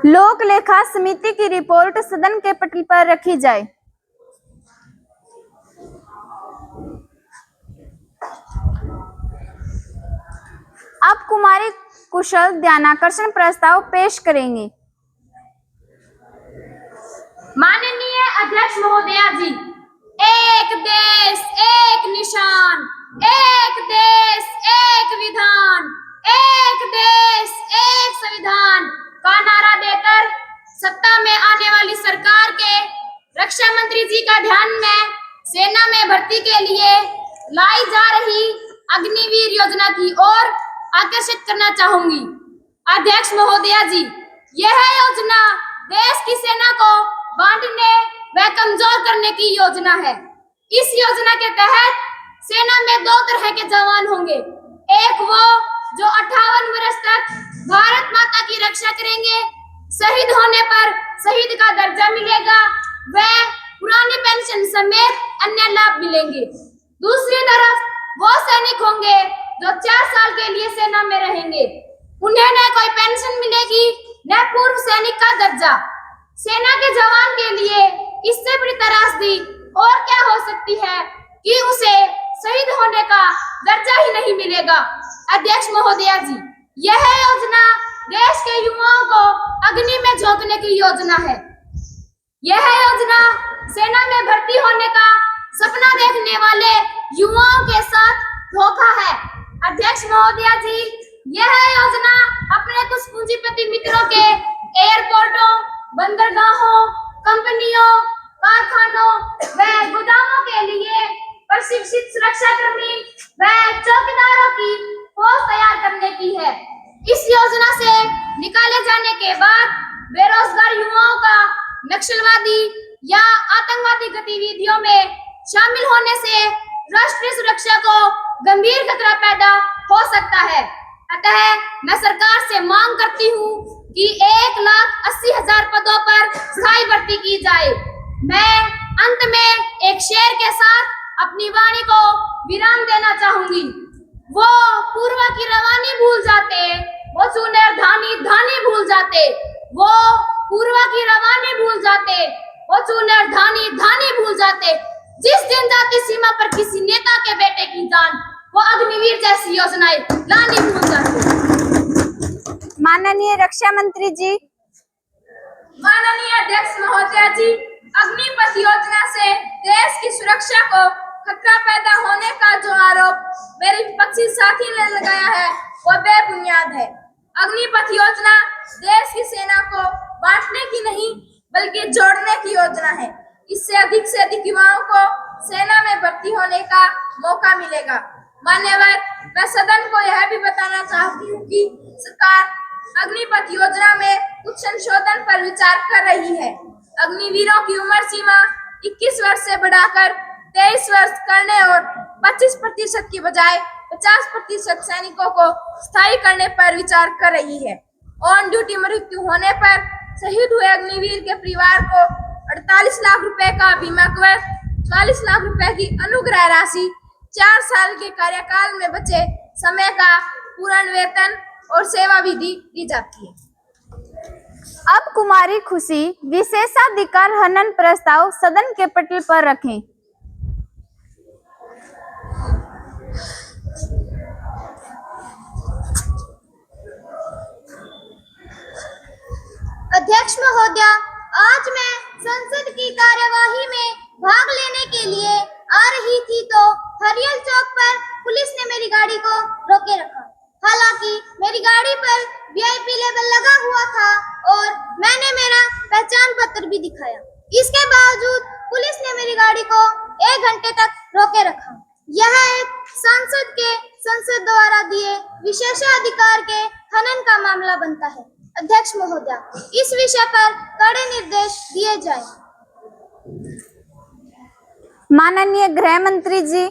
लोक लेखा समिति की रिपोर्ट सदन के पटल पर रखी जाए। अब कुमारी कुशल ध्यानाकर्षण प्रस्ताव पेश करेंगे। माननीय अध्यक्ष महोदया जी, एक देश एक निशान, एक देश एक विधान, एक देश एक संविधान का नारा देकर सत्ता में आने वाली सरकार के रक्षा मंत्री जी का ध्यान में सेना में भर्ती के लिए लाई जा रही अग्निवीर योजना की ओर आकर्षित करना चाहूंगी। अध्यक्ष महोदया जी, यह योजना देश की सेना को बांटने व कमजोर करने की योजना है। इस योजना के तहत सेना में 2 तरह के जवान होंगे। एक वो जो 58 वर्ष तक भारत माता की रक्षा करेंगे, शहीद होने पर शहीद का दर्जा मिलेगा व पुरानी पेंशन समेत अन्य लाभ मिलेंगे। दूसरी तरफ वो सैनिक होंगे जो 4 साल के लिए सेना में रहेंगे। उन्हें न कोई पेंशन मिलेगी न पूर्व सैनिक का दर्जा। सेना के जवान के लिए इससे बड़ी त्रासदी और क्या हो सकती है कि उसे शहीद होने का दर्जा ही नहीं मिलेगा। अध्यक्ष महोदया जी, यह योजना देश के युवाओं को अग्नि में झोंकने की योजना है। यह योजना सेना में भर्ती होने का सपना देखने वाले युवाओं के साथ धोखा है। अध्यक्ष महोदया जी, यह योजना अपने कुछ पूंजीपति मित्रों के एयरपोर्टों, बंदरगाहों, कंपनियों, कारखानों व गोदामों के लिए प्रशिक्षित सुरक्षाकर्मी व चौकीदारों की फौज तैयार करने की है। इस योजना से निकाले जाने के बाद बेरोजगार युवाओं का नक्सलवादी या आतंकवादी गतिविधियों में शामिल होने से राष्ट्रीय सुरक्षा को गंभीर खतरा पैदा हो सकता है। अतः मैं सरकार से मांग करती हूँ कि 1,80,000 पदों पर स्थायी भर्ती की जाए। मैं अंत में एक शेर के साथ अपनी वाणी को विराम देना चाहूंगी। वो पूर्वा की रवानी भूल जाते, वो चुनेर धानी धानी भूल जाते। वो पूर्वा की रवानी भूल जाते, वो चुनेर धानी धानी भूल जाते। जिस दिन जाती सीमा पर किसी नेता के बेटे की जान, वो अग्निवीर जैसी योजनाएं लानी भूल जाते। माननीय रक्षा मंत्री जी। माननीय अध्यक्ष महोदया जी, अग्निपथ योजना से देश की सुरक्षा को खतरा पैदा होने का जो आरोप मेरे विपक्षी साथी ने लगाया है, वो बेबुनियाद है। अग्निपथ योजना देश की सेना को बांटने की नहीं बल्कि जोड़ने की योजना है। इससे अधिक युवाओं को सेना में भर्ती होने का मौका मिलेगा। मान्यवर, मैं सदन को यह भी बताना चाहती हूँ कि सरकार अग्निपथ योजना में कुछ संशोधन पर विचार कर रही है। अग्निवीरों की उम्र सीमा 21 वर्ष से बढ़ाकर 23 वर्ष करने और 25% की बजाय 50% सैनिकों को स्थायी करने पर विचार कर रही है। ऑन ड्यूटी मृत्यु होने पर शहीद हुए अग्निवीर के परिवार को 48 लाख रुपए का बीमा कवर, 44 लाख रुपए की अनुग्रह राशि, 4 साल के कार्यकाल में बचे समय का पूर्ण वेतन और सेवा विधि दी जाती है। अब कुमारी खुशी विशेषाधिकार हनन प्रस्ताव सदन के पटल पर रखें। अध्यक्ष महोदया, आज मैं संसद की कार्यवाही में भाग लेने के लिए आ रही थी तो हरियल चौक पर पुलिस ने मेरी गाड़ी को रोके रखा। हालांकि मेरी गाड़ी पर वीआईपी लेबल लगा हुआ था और मैंने मेरा पहचान पत्र भी दिखाया। इसके बावजूद पुलिस ने मेरी गाड़ी को 1 घंटे तक रोके रखा। यह एक सांसद के संसद द्वारा दिए विशेषाधिकार के हनन का मामला बनता है। अध्यक्ष महोदया, इस विषय पर कड़े निर्देश दिए जाएं। माननीय गृह मंत्री जी।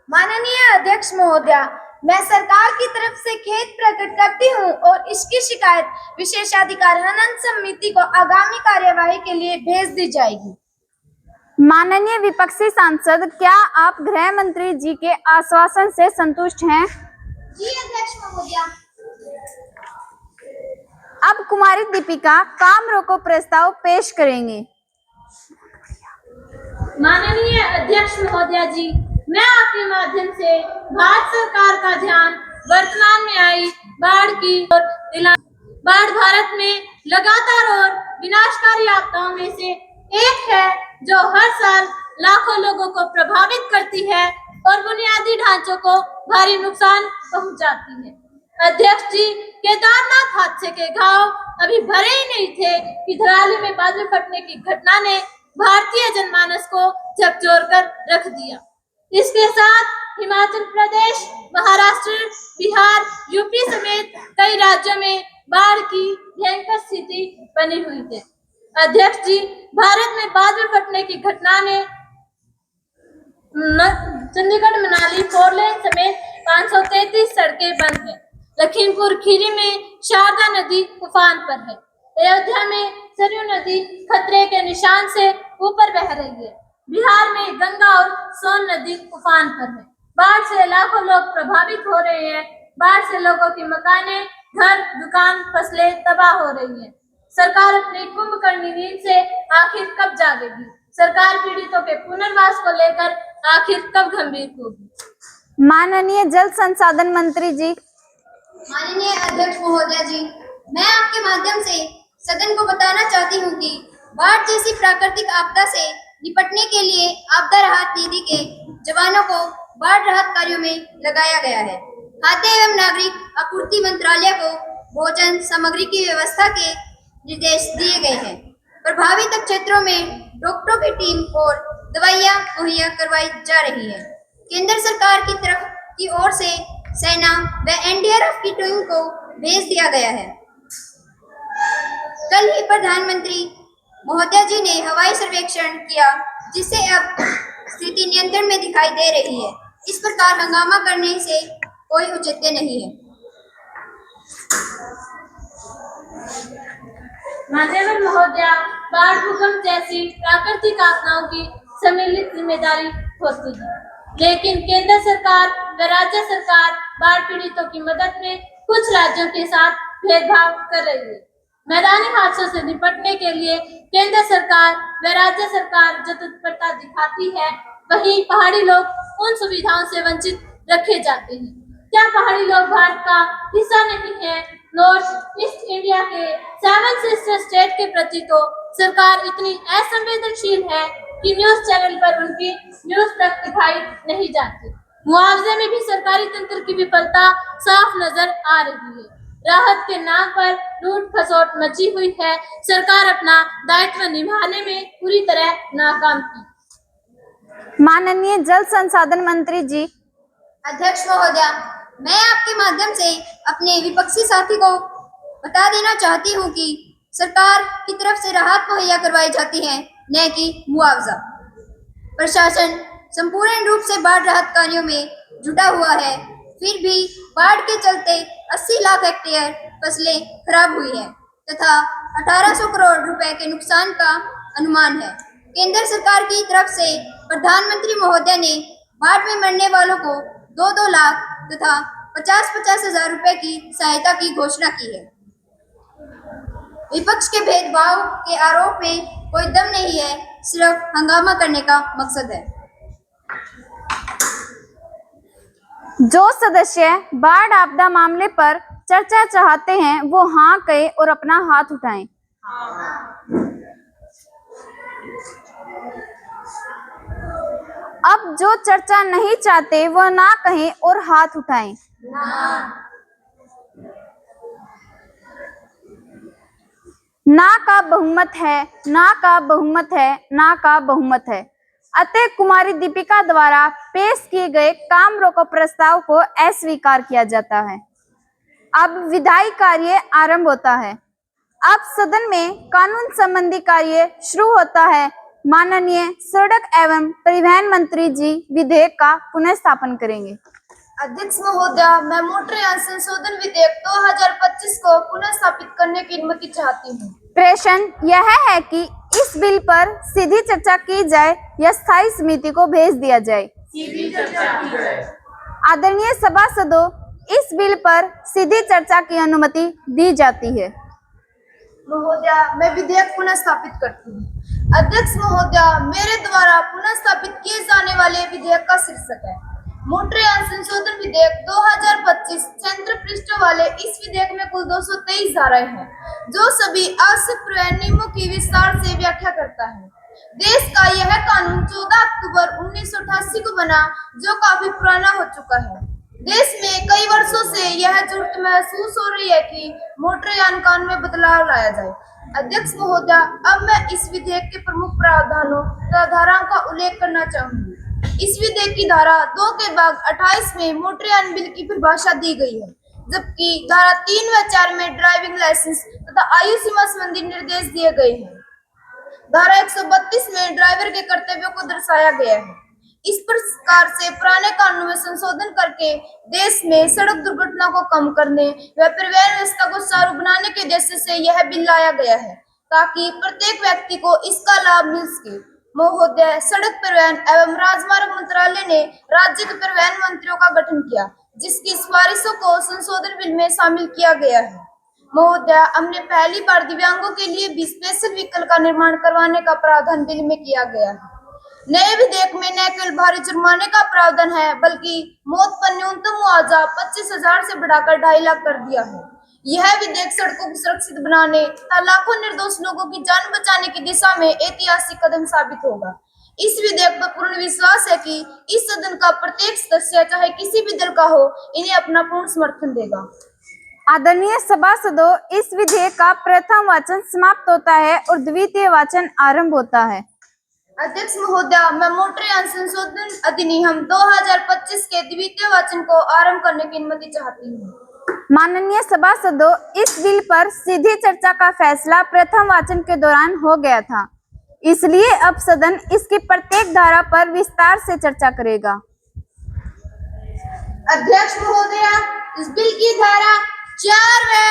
माननीय अध्यक्ष महोदया, मैं सरकार की तरफ से खेद प्रकट करती हूं और इसकी शिकायत विशेषाधिकार हनन समिति को आगामी कार्यवाही के लिए भेज दी जाएगी। माननीय विपक्षी सांसद, क्या आप गृह मंत्री जी के आश्वासन से संतुष्ट हैं? जी अध्यक्ष महोदया। अब कुमारी दीपिका काम रोको प्रस्ताव पेश करेंगे। माननीय अध्यक्ष महोदया जी, मैं आपके माध्यम से भारत सरकार का ध्यान वर्तमान में आई बाढ़ की ओर दिला। बाढ़ भारत में लगातार और विनाशकारी आपदाओं में से एक है जो हर साल लाखों लोगों को प्रभावित करती है और बुनियादी ढांचों को भारी नुकसान पहुंचाती है। अध्यक्ष जी, केदारनाथ हादसे के घाव अभी भरे ही नहीं थे कि धराली में बादल फटने की घटना ने भारतीय जनमानस को झकझोर कर रख दिया। इसके साथ हिमाचल प्रदेश, महाराष्ट्र, बिहार, यूपी समेत कई राज्यों में बाढ़ की भयंकर स्थिति बनी हुई है। अध्यक्ष जी, भारत में बादल फटने की घटना ने चंडीगढ़ मनाली 4 लेन समेत 533 सड़कें बंद हैं। लखीमपुर खीरी में शारदा नदी उफान पर है। अयोध्या में सरयू नदी खतरे के निशान से ऊपर बह रही है। बिहार में गंगा और सोन नदी उफान पर है। बाढ़ से लाखों लोग प्रभावित हो रहे हैं। बाढ़ से लोगों की मकाने, घर, दुकान, फसलें तबाह हो रही हैं। सरकार अपनी कुंभकर्णी नींद से आखिर कब जागेगी? सरकार पीड़ितों के पुनर्वास को लेकर आखिर कब गंभीर होगी? माननीय जल संसाधन मंत्री जी। माननीय अध्यक्ष महोदया जी, मैं आपके माध्यम से सदन को बताना चाहती हूँ कि बाढ़ जैसी प्राकृतिक आपदा से निपटने के लिए आपदा राहत निधि के जवानों को बाढ़ राहत कार्यों में लगाया गया है। खाद्य एवं नागरिक आपूर्ति मंत्रालय को भोजन सामग्री की व्यवस्था के निर्देश दिए गए हैं। प्रभावित क्षेत्रों में डॉक्टरों की टीम और दवाइयां मुहैया करवाई जा रही है। केंद्र सरकार की तरफ की ओर से सेना व एनडीआरएफ की टीम को भेज दिया गया है। कल ही प्रधानमंत्री महोदया जी ने हवाई सर्वेक्षण किया, जिससे अब स्थिति नियंत्रण में दिखाई दे रही है। इस प्रकार हंगामा करने से कोई औचित्य नहीं है। मान्यवर महोदया, बाढ़, भूकंप जैसी प्राकृतिक आपदाओं की सम्मिलित जिम्मेदारी होती है, लेकिन केंद्र सरकार व राज्य सरकार बाढ़ पीड़ितों की मदद में कुछ राज्यों के साथ भेदभाव कर रही है। मैदानी हादसों से निपटने के लिए केंद्र सरकार व राज्य सरकार जो तत्परता दिखाती है, वहीं पहाड़ी लोग उन सुविधाओं से वंचित रखे जाते हैं। क्या पहाड़ी लोग भारत का हिस्सा नहीं है? नॉर्थ ईस्ट इंडिया के 7 सिस्टर स्टेट के प्रति तो सरकार इतनी असंवेदनशील है कि न्यूज चैनल पर उनकी न्यूज तक दिखाई नहीं जाती। मुआवजे में भी सरकारी तंत्र की विफलता साफ नजर आ रही है। राहत के नाम पर लूट खसोट मची हुई है। सरकार अपना दायित्व निभाने में पूरी तरह नाकाम थी। माननीय जल संसाधन मंत्री जी। अध्यक्ष महोदया, मैं आपके माध्यम से अपने विपक्षी साथी को बता देना चाहती हूँ कि सरकार की तरफ से राहत मुहैया करवाई जाती है, न कि मुआवजा। प्रशासन संपूर्ण रूप से बाढ़ राहत कार्यों में जुटा हुआ है, फिर भी बाढ़ के चलते 80 लाख हेक्टेयर फसलें खराब हुई है तथा 1800 करोड़ रुपए के नुकसान का अनुमान है। केंद्र सरकार की तरफ से प्रधानमंत्री महोदय ने बाढ़ में मरने वालों को 2-2 लाख तथा 50-50 हजार रुपए की सहायता की घोषणा की है। विपक्ष के भेदभाव के आरोप में कोई दम नहीं है, सिर्फ हंगामा करने का मकसद है। जो सदस्य बाढ़ आपदा मामले पर चर्चा चाहते हैं वो हाँ कहें और अपना हाथ उठाएं। अब जो चर्चा नहीं चाहते वह ना कहें और हाथ उठाएं। ना का बहुमत है, ना का बहुमत है, ना का बहुमत है। अतः कुमारी दीपिका द्वारा पेश किए गए काम रोको प्रस्ताव को अस्वीकार किया जाता है। अब विधायी कार्य आरंभ होता है। अब सदन में कानून संबंधी कार्य शुरू होता है। माननीय सड़क एवं परिवहन मंत्री जी विधेयक का पुनः स्थापन करेंगे। अध्यक्ष महोदया, मैं मोटरयान संशोधन विधेयक 2025 को पुनः स्थापित करने की अनुमति चाहती हूँ। प्रश्न यह है कि इस बिल पर सीधी चर्चा की जाए या स्थायी समिति को भेज दिया जाए। सीधी चर्चा की जाए। आदरणीय सभासदों, इस बिल पर सीधी चर्चा की अनुमति दी जाती है। महोदया, मैं विधेयक पुनः स्थापित करती हूँ। अध्यक्ष महोदया, मेरे द्वारा पुनः स्थापित किए जाने वाले विधेयक का शीर्षक है मोटरयान संशोधन विधेयक 2025। 76 पृष्ठों वाले इस विधेयक में कुल 223 धाराएं हैं, जो सभी आवश्यक परिवहन नियमों की विस्तार से व्याख्या करता है। देश का यह कानून 14 अक्टूबर 1988 को बना, जो काफी पुराना हो चुका है। देश में कई वर्षों से यह जरूरत महसूस हो रही है कि मोटरयान कानून में बदलाव लाया जाए। अध्यक्ष महोदया, अब मैं इस विधेयक के प्रमुख प्रावधानों तथा धाराओं का उल्लेख करना चाहूंगी। इस विधेयक की धारा 2 के भाग 28 में मोटरयान बिल की परिभाषा दी गई है, जबकि धारा 3 व 4 में ड्राइविंग लाइसेंस तथा आयु सीमा संबंधी निर्देश दिए गए हैं। धारा 132 में ड्राइवर के कर्तव्यों को दर्शाया गया है। इस प्रकार से पुराने कानून में संशोधन करके देश में सड़क दुर्घटना को कम करने व परिवहन व्यवस्था को सुचारू बनाने के उद्देश्य से यह बिल लाया गया है, ताकि प्रत्येक व्यक्ति को इसका लाभ मिल सके। महोदय, सड़क परिवहन एवं राजमार्ग मंत्रालय ने राज्य के परिवहन मंत्रियों का गठन किया, जिसकी सिफारिशों को संशोधन बिल में शामिल किया गया है। महोदय, हमने पहली बार दिव्यांगों के लिए भी स्पेशल व्हीकल का निर्माण करवाने का प्रावधान बिल में किया गया है। नए विधेयक में न केवल भारी जुर्माने का प्रावधान है, बल्कि मौत पर न्यूनतम मुआवजा 25,000 से बढ़ाकर 2.5 लाख कर दिया है। यह विधेयक सड़कों को सुरक्षित बनाने तथा लाखों निर्दोष लोगों की जान बचाने की दिशा में ऐतिहासिक कदम साबित होगा। इस विधेयक पर पूर्ण विश्वास है कि इस सदन का प्रत्येक सदस्य, चाहे किसी भी दल का हो, इन्हें अपना पूर्ण समर्थन देगा। आदरणीय सभासदों, इस विधेयक का प्रथम वाचन समाप्त होता है और द्वितीय वाचन आरंभ होता है। अध्यक्ष महोदया, मैं मोटरयान संशोधन अधिनियम 2025 के द्वितीय वाचन को आरंभ करने की अनुमति चाहती हूँ। माननीय सभासदों, इस बिल पर सीधी चर्चा का फैसला प्रथम वाचन के दौरान हो गया था, इसलिए अब सदन इसकी प्रत्येक धारा पर विस्तार से चर्चा करेगा। अध्यक्ष महोदया, इस बिल की धारा 4 व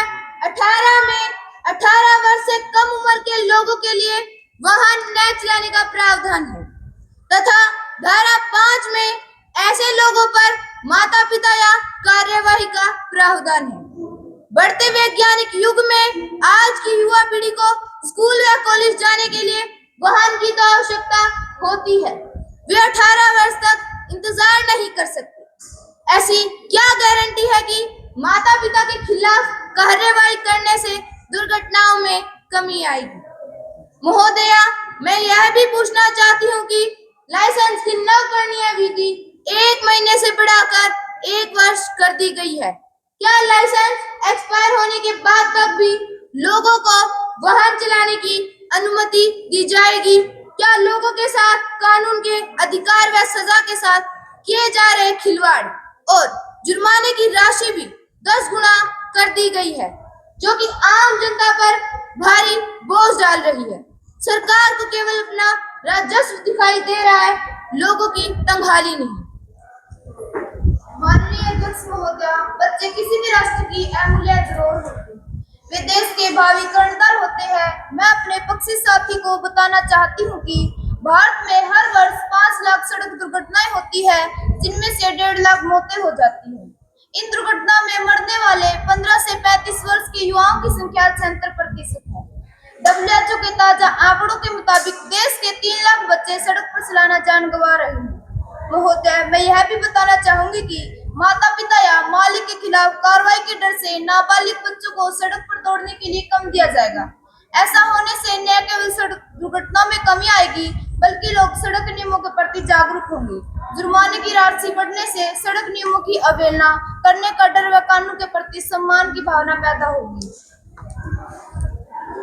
18 में 18 वर्ष से कम उम्र के लोगों के लिए वाहन न चलाने का प्रावधान है तथा धारा 5 में ऐसे लोगों पर माता पिता या कार्यवाही का प्रावधान है। बढ़ते वैज्ञानिक युग में आज की युवा पीढ़ी को स्कूल या कॉलेज जाने के लिए वाहन की तो आवश्यकता होती है। वे 18 वर्ष तक इंतजार नहीं कर सकते। ऐसी क्या गारंटी है कि माता पिता के खिलाफ कार्यवाही करने से दुर्घटनाओं में कमी आएगी? महोदया, मैं यह भी पूछना चाहती हूँ कि लाइसेंस की नवकरणीय अवधि 1 महीने से बढ़ाकर 1 वर्ष कर दी गई है। क्या लाइसेंस एक्सपायर होने के बाद तक भी लोगों को वाहन चलाने की अनुमति दी जाएगी? क्या लोगों के साथ कानून के अधिकार व सजा के साथ किए जा रहे खिलवाड़ और जुर्माने की राशि भी 10 गुना कर दी गई है, जो कि आम जनता पर भारी बोझ डाल रही है। सरकार को केवल अपना राजस्व दिखाई दे रहा है, लोगों की तंगहाली नहीं। माननीय अध्यक्ष महोदया, बच्चे किसी भी राष्ट्र की अमूल्य धरोहर होते हैं, वे देश के भावी कर्णधार होते हैं। मैं अपने पक्षी साथी को बताना चाहती हूँ कि भारत में हर वर्ष 5 लाख सड़क दुर्घटनाएं होती है, जिनमें से 1.5 लाख मौतें हो जाती हैं। इन दुर्घटना में मरने वाले 15 से 35 वर्ष के युवाओं की संख्या 76% है। WHO के ताजा आंकड़ों के मुताबिक देश के 3 लाख बच्चे सड़क पर सालाना जान गंवा रहे हैं। महोदय, मैं यह भी बताना चाहूंगी कि माता पिता या मालिक के खिलाफ कार्रवाई के डर से नाबालिग बच्चों को सड़क पर दौड़ने के लिए कम दिया जाएगा। ऐसा होने से न केवल सड़क दुर्घटना में कमी आएगी, बल्कि लोग सड़क नियमों के प्रति जागरूक होंगे। जुर्माने की राशि बढ़ने से सड़क नियमों की अवहेलना करने का डर व कानून के प्रति सम्मान की भावना पैदा होगी।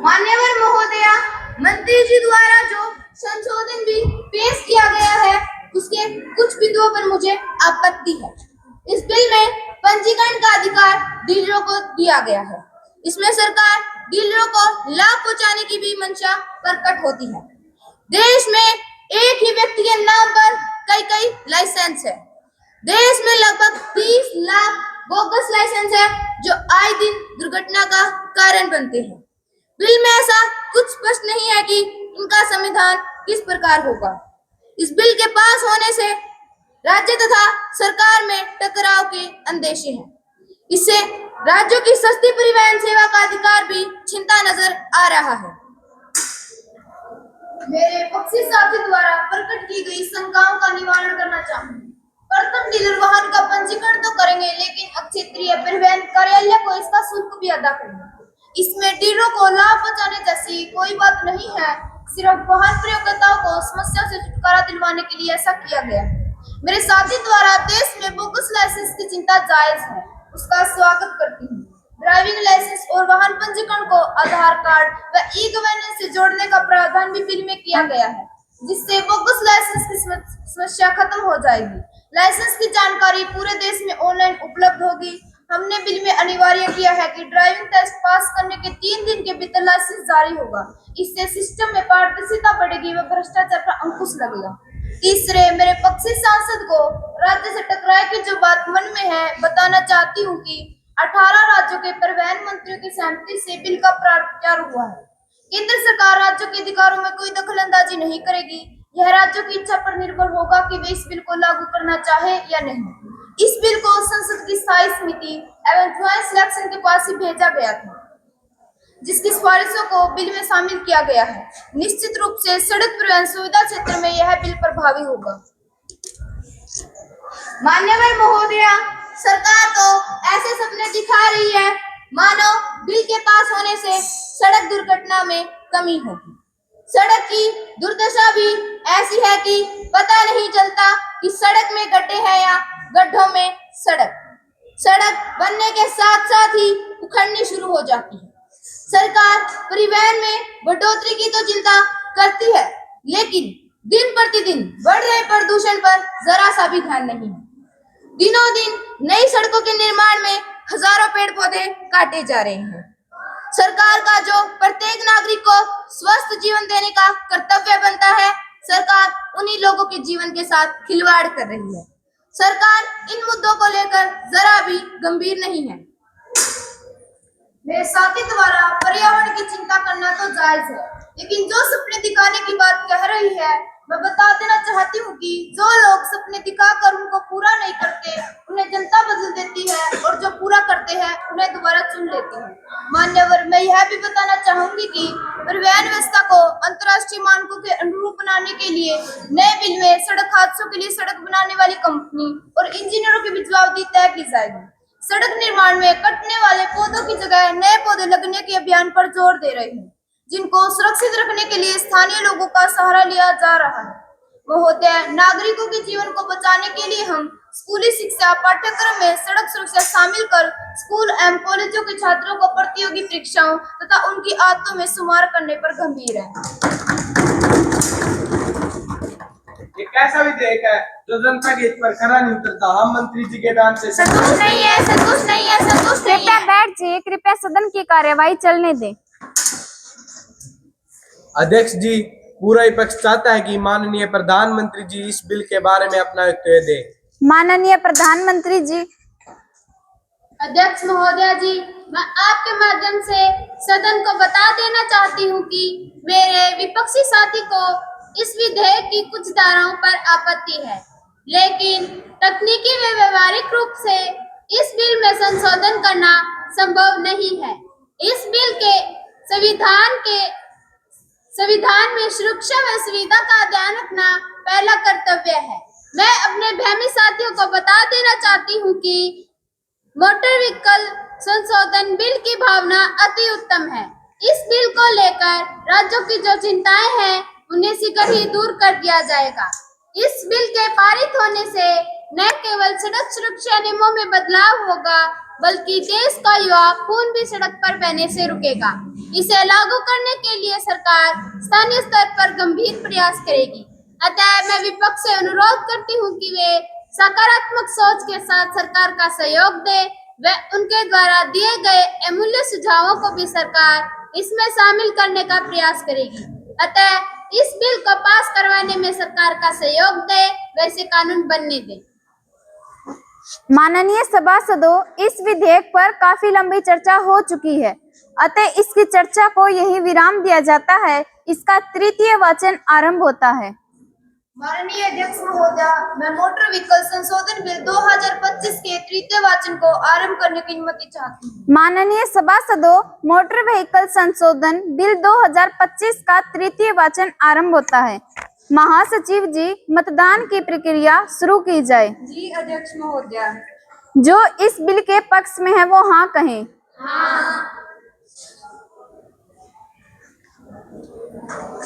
मान्यवर महोदया, मंत्री जी द्वारा जो संशोधन बिल पेश किया गया है, उसके कुछ बिंदुओं पर मुझे आपत्ति है। इस बिल में पंजीकरण का अधिकार डीलरों को दिया गया है। इसमें सरकार डीलरों को लाभ पहुंचाने की भी मंशा प्रकट होती है। देश में एक ही व्यक्ति के नाम पर कई लाइसेंस है। देश में लगभग 30 लाख बोगस लाइसेंस है, जो आए दिन दुर्घटना का कारण बनते हैं। बिल में ऐसा कुछ स्पष्ट नहीं है कि इनका संविधान किस प्रकार होगा। इस बिल के पास होने से राज्य तथा सरकार में टकराव के अंदेशे हैं। इससे राज्यों की सस्ती परिवहन सेवा का अधिकार भी छिनता नजर आ रहा है। मेरे पक्षी साथी द्वारा प्रकट की गई शंकाओं का निवारण करना चाहूंगी। प्रथम, डीलर वाहन का पंजीकरण तो करेंगे, लेकिन क्षेत्रीय परिवहन कार्यालय को इसका शुल्क भी अदा करेंगे। इसमें डीलरों को लाभ पहुंचाने जैसी कोई बात नहीं है, सिर्फ वाहन प्रयोगकर्ताओं को समस्या से छुटकारा दिलवाने के लिए ऐसा किया गया है। मेरे साथी द्वारा देश में बोगस लाइसेंस की चिंता जायज है, उसका स्वागत करती हूँ। ड्राइविंग लाइसेंस और वाहन पंजीकरण को आधार कार्ड व ई-गवर्नेंस से जोड़ने का प्रावधान भी बिल में किया गया है, जिससे बोगस लाइसेंस की समस्या खत्म हो जाएगी। लाइसेंस की जानकारी पूरे देश में ऑनलाइन उपलब्ध होगी। हमने बिल में अनिवार्य किया है कि ड्राइविंग टेस्ट पास करने के 3 दिन के भीतर लाइसेंस जारी होगा। इससे सिस्टम में पारदर्शिता बढ़ेगी व भ्रष्टाचार पर अंकुश लगेगा। तीसरे, मेरे पक्षी सांसद को राज्य से टकराए की जो बात मन में है, बताना चाहती हूँ कि 18 राज्यों के परिवहन मंत्रियों की सहमति से बिल का प्रचार हुआ है। केंद्र सरकार राज्यों के अधिकारों में कोई दखलंदाजी नहीं करेगी। यह राज्यों की इच्छा पर निर्भर होगा कि वे इस बिल को लागू करना चाहे या नहीं। इस बिल को संसद की स्थायी समिति एवं ज्वाइंट सिलेक्शन के पास ही भेजा गया था, जिसकी सिफारिशों को बिल में शामिल किया गया है। निश्चित रूप से सड़क परिवहन सुविधा क्षेत्र में यह बिल प्रभावी होगा। मान्यवर महोदया, सरकार तो ऐसे सपने दिखा रही है मानो बिल के पास होने से सड़क दुर्घटना में कमी होगी। सड़क की दुर्दशा भी ऐसी है कि पता नहीं चलता कि सड़क में गड्ढे हैं या गड्ढों में सड़क। सड़क बनने के साथ साथ ही उखड़नी शुरू हो जाती है। सरकार परिवहन में बढ़ोतरी की तो चिंता करती है, लेकिन दिन प्रतिदिन बढ़ रहे प्रदूषण पर जरा सा भी ध्यान नहीं है। दिनों दिन नई सड़कों के निर्माण में हजारों पेड़ पौधे काटे जा रहे हैं। सरकार का जो प्रत्येक नागरिक को स्वस्थ जीवन देने का कर्तव्य बनता है, सरकार उन्हीं लोगों के जीवन के साथ खिलवाड़ कर रही है। सरकार इन मुद्दों को लेकर जरा भी गंभीर नहीं है। मेरे साथी द्वारा पर्यावरण की चिंता करना तो जायज है, लेकिन जो सपने दिखाने की बात कह रही है, मैं बता देना चाहती हूँ कि जो लोग सपने दिखाकर उनको पूरा नहीं करते, उन्हें जनता बदल देती है, और जो पूरा करते हैं उन्हें दोबारा चुन लेती है। मान्यवर, मैं यह भी बताना चाहूंगी कि परिवहन व्यवस्था को अंतर्राष्ट्रीय मानकों के अनुरूप बनाने के लिए नए बिल में सड़क हादसों के लिए सड़क बनाने वाली कंपनी और इंजीनियरों की भी जवाबदेही तय की जाएगी। सड़क निर्माण में कटने वाले पौधों की जगह नए पौधे लगने के अभियान पर जोर दे रहे हैं, जिनको सुरक्षित रखने के लिए स्थानीय लोगों का सहारा लिया जा रहा है। महोदय, नागरिकों के जीवन को बचाने के लिए हम स्कूली शिक्षा पाठ्यक्रम में सड़क सुरक्षा शामिल कर स्कूल एवं कॉलेजों के छात्रों को प्रतियोगी परीक्षाओं तथा उनकी आदतों में सुधार करने पर गंभीर है। ये कैसा विधेयक है जो जनता के हित पर खरा नहीं उतरता? हम मंत्री जी के बयान से संतुष्ट नहीं है, संतुष्ट नहीं है, संतुष्ट नहीं है। कृपया बैठिए, कृपया सदन की कार्यवाही चलने दें। अध्यक्ष जी, पूरा विपक्ष चाहता है कि माननीय प्रधानमंत्री जी इस बिल के बारे में अपना वक्तव्य दें। माननीय प्रधानमंत्री जी। अध्यक्ष महोदया जी, मैं आपके माध्यम से सदन को बता देना चाहती हूँ कि मेरे विपक्षी साथी को इस विधेयक की कुछ धाराओं पर आपत्ति है, लेकिन तकनीकी व व्यवहारिक रूप से इस बिल में संशोधन करना संभव नहीं है। इस बिल के संविधान में सुरक्षा व सुविधा का ध्यान रखना पहला कर्तव्य है। मैं अपने भ्रमी साथियों को बता देना चाहती हूँ कि मोटर व्हीकल संशोधन बिल की भावना अति उत्तम है। इस बिल को लेकर राज्यों की जो चिंताएं हैं उन्हें शीघ्र ही दूर कर दिया जाएगा। इस बिल के पारित होने से न केवल सड़क सुरक्षा नियमों में बदलाव होगा, बल्कि देश का युवा खून भी सड़क पर बहने से रुकेगा। इसे लागू करने के लिए सरकार स्थानीय स्तर पर गंभीर प्रयास करेगी। अतः मैं विपक्ष से अनुरोध करती हूँ कि वे सकारात्मक सोच के साथ सरकार का सहयोग दे व उनके द्वारा दिए गए अमूल्य सुझावों को भी सरकार इसमें शामिल करने का प्रयास करेगी। अतः इस बिल को पास करवाने में सरकार का सहयोग दे, वैसे कानून बनने दे। माननीय सभासदों, इस विधेयक पर काफी लंबी चर्चा हो चुकी है, अतः इसकी चर्चा को यही विराम दिया जाता है। इसका तृतीय वाचन आरंभ होता है। माननीय अध्यक्ष महोदय, मैं मोटर व्हीकल संशोधन बिल 2025 के तृतीय वाचन को आरंभ करने की अनुमति चाहती हूँ। माननीय सभासदों, मोटर व्हीकल संशोधन बिल 2025 का तृतीय वाचन आरंभ होता है। महासचिव जी, मतदान की प्रक्रिया शुरू की जाए। जी अध्यक्ष महोदय। जो इस बिल के पक्ष में है वो हाँ कहें। हाँ।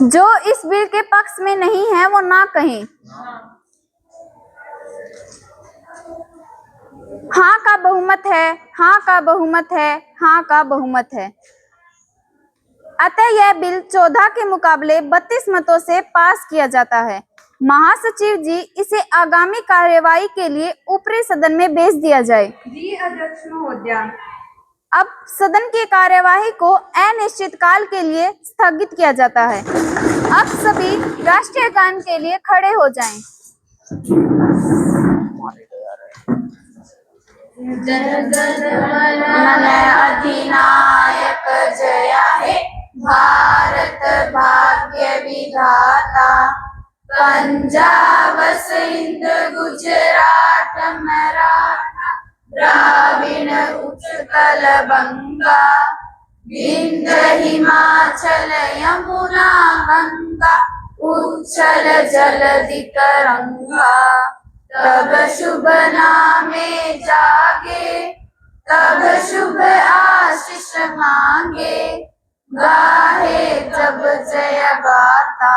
जो इस बिल के पक्ष में नहीं है वो ना कहें। हाँ का बहुमत है, हाँ का बहुमत है, हाँ का बहुमत है। अतः यह बिल 14 के मुकाबले 32 मतों से पास किया जाता है। महासचिव जी, इसे आगामी कार्यवाही के लिए ऊपरी सदन में भेज दिया जाए। जी अध्यक्ष महोदय। अब सदन की कार्यवाही को अनिश्चित काल के लिए स्थगित किया जाता है। अब सभी राष्ट्रीय गान के लिए खड़े हो जाएं। जन गण मन अधिनायक जया हे, भारत भाग्य विधाता। पंजाब सिंध गुजरात मराठा, द्राविण उत्कल बंगा, विंध्य हिमाचल यमुना गंगा, उच्छल जलधि तरंगा। तब शुभ नामे जागे, तब शुभ आशीष मांगे, गाहे जब जय गाता।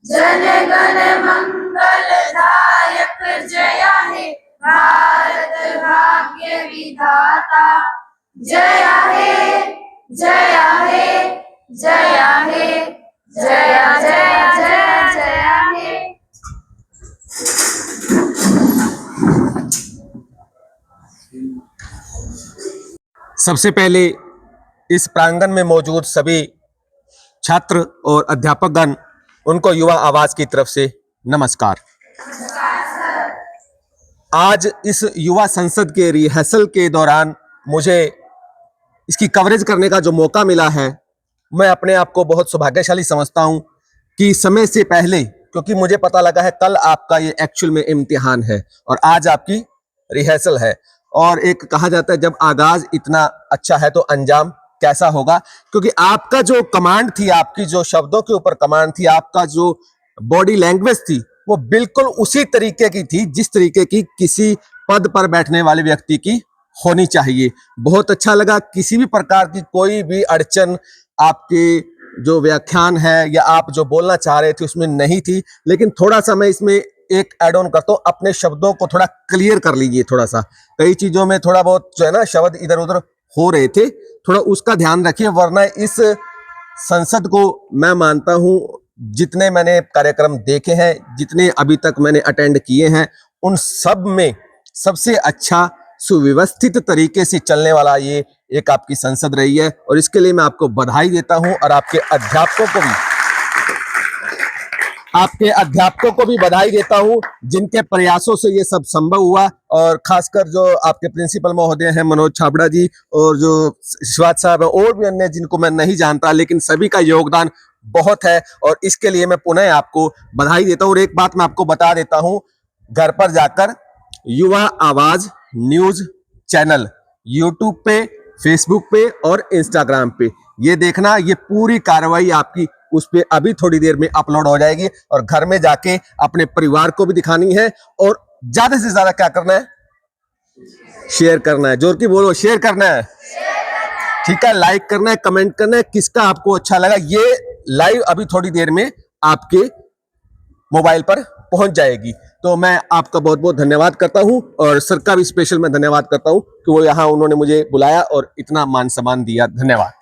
जन गण मंगल दायक जया हे, भारत भाग्य विधाता। जया हे, जया हे, जया हे, जया जया जया जया हे। सबसे पहले इस प्रांगण में मौजूद सभी छात्र और अध्यापकगण, उनको युवा आवाज की तरफ से नमस्कार। आज इस युवा संसद के रिहर्सल के दौरान मुझे इसकी कवरेज करने का जो मौका मिला है, मैं अपने आप को बहुत सौभाग्यशाली समझता हूं कि समय से पहले, क्योंकि मुझे पता लगा है कल आपका ये एक्चुअल में इम्तिहान है और आज आपकी रिहर्सल है। और एक कहा जाता है जब आगाज इतना अच्छा है तो अंजाम कैसा होगा, क्योंकि आपका जो कमांड थी, आपकी जो शब्दों के ऊपर कमांड थी, आपका जो बॉडी लैंग्वेज थी, वो बिल्कुल उसी तरीके की थी जिस तरीके की किसी पद पर बैठने वाले व्यक्ति की होनी चाहिए। बहुत अच्छा लगा। किसी भी प्रकार की कोई भी अड़चन आपके जो व्याख्यान है या आप जो बोलना चाह रहे थे उसमें नहीं थी, लेकिन थोड़ा सा मैं इसमें एक ऐड ऑन करता हूँ, अपने शब्दों को थोड़ा क्लियर कर लीजिए। थोड़ा सा कई चीजों में थोड़ा बहुत जो है ना शब्द इधर उधर हो रहे थे, थोड़ा उसका ध्यान रखिए, वरना इस संसद को मैं मानता हूं जितने मैंने कार्यक्रम देखे हैं, जितने अभी तक मैंने अटेंड किए हैं, उन सब में सबसे अच्छा सुव्यवस्थित तरीके से चलने वाला ये एक आपकी संसद रही है, और इसके लिए मैं आपको बधाई देता हूं और आपके अध्यापकों को भी बधाई देता हूं जिनके प्रयासों से ये सब संभव हुआ। और खासकर जो आपके प्रिंसिपल महोदय हैं मनोज छाबड़ा जी, और जो शिवाज साहब है, और भी अन्य जिनको मैं नहीं जानता, लेकिन सभी का योगदान बहुत है और इसके लिए मैं पुनः आपको बधाई देता हूं। और एक बात मैं आपको बता देता हूं, घर पर जाकर युवा आवाज न्यूज चैनल यूट्यूब पे, फेसबुक पे और इंस्टाग्राम पे ये देखना, ये पूरी कार्रवाई आपकी उस पे अभी थोड़ी देर में अपलोड हो जाएगी, और घर में जाके अपने परिवार को भी दिखानी है, और ज्यादा से ज्यादा क्या करना है, शेयर करना है। जोर की बोलो, शेयर करना है, ठीक है, लाइक करना है, कमेंट करना है, किसका आपको अच्छा लगा। ये लाइव अभी थोड़ी देर में आपके मोबाइल पर पहुंच जाएगी। तो मैं आपका बहुत बहुत धन्यवाद करता हूं, और सर का भी स्पेशल मैं धन्यवाद करता हूं कि वो यहाँ उन्होंने मुझे बुलाया और इतना मान सम्मान दिया। धन्यवाद।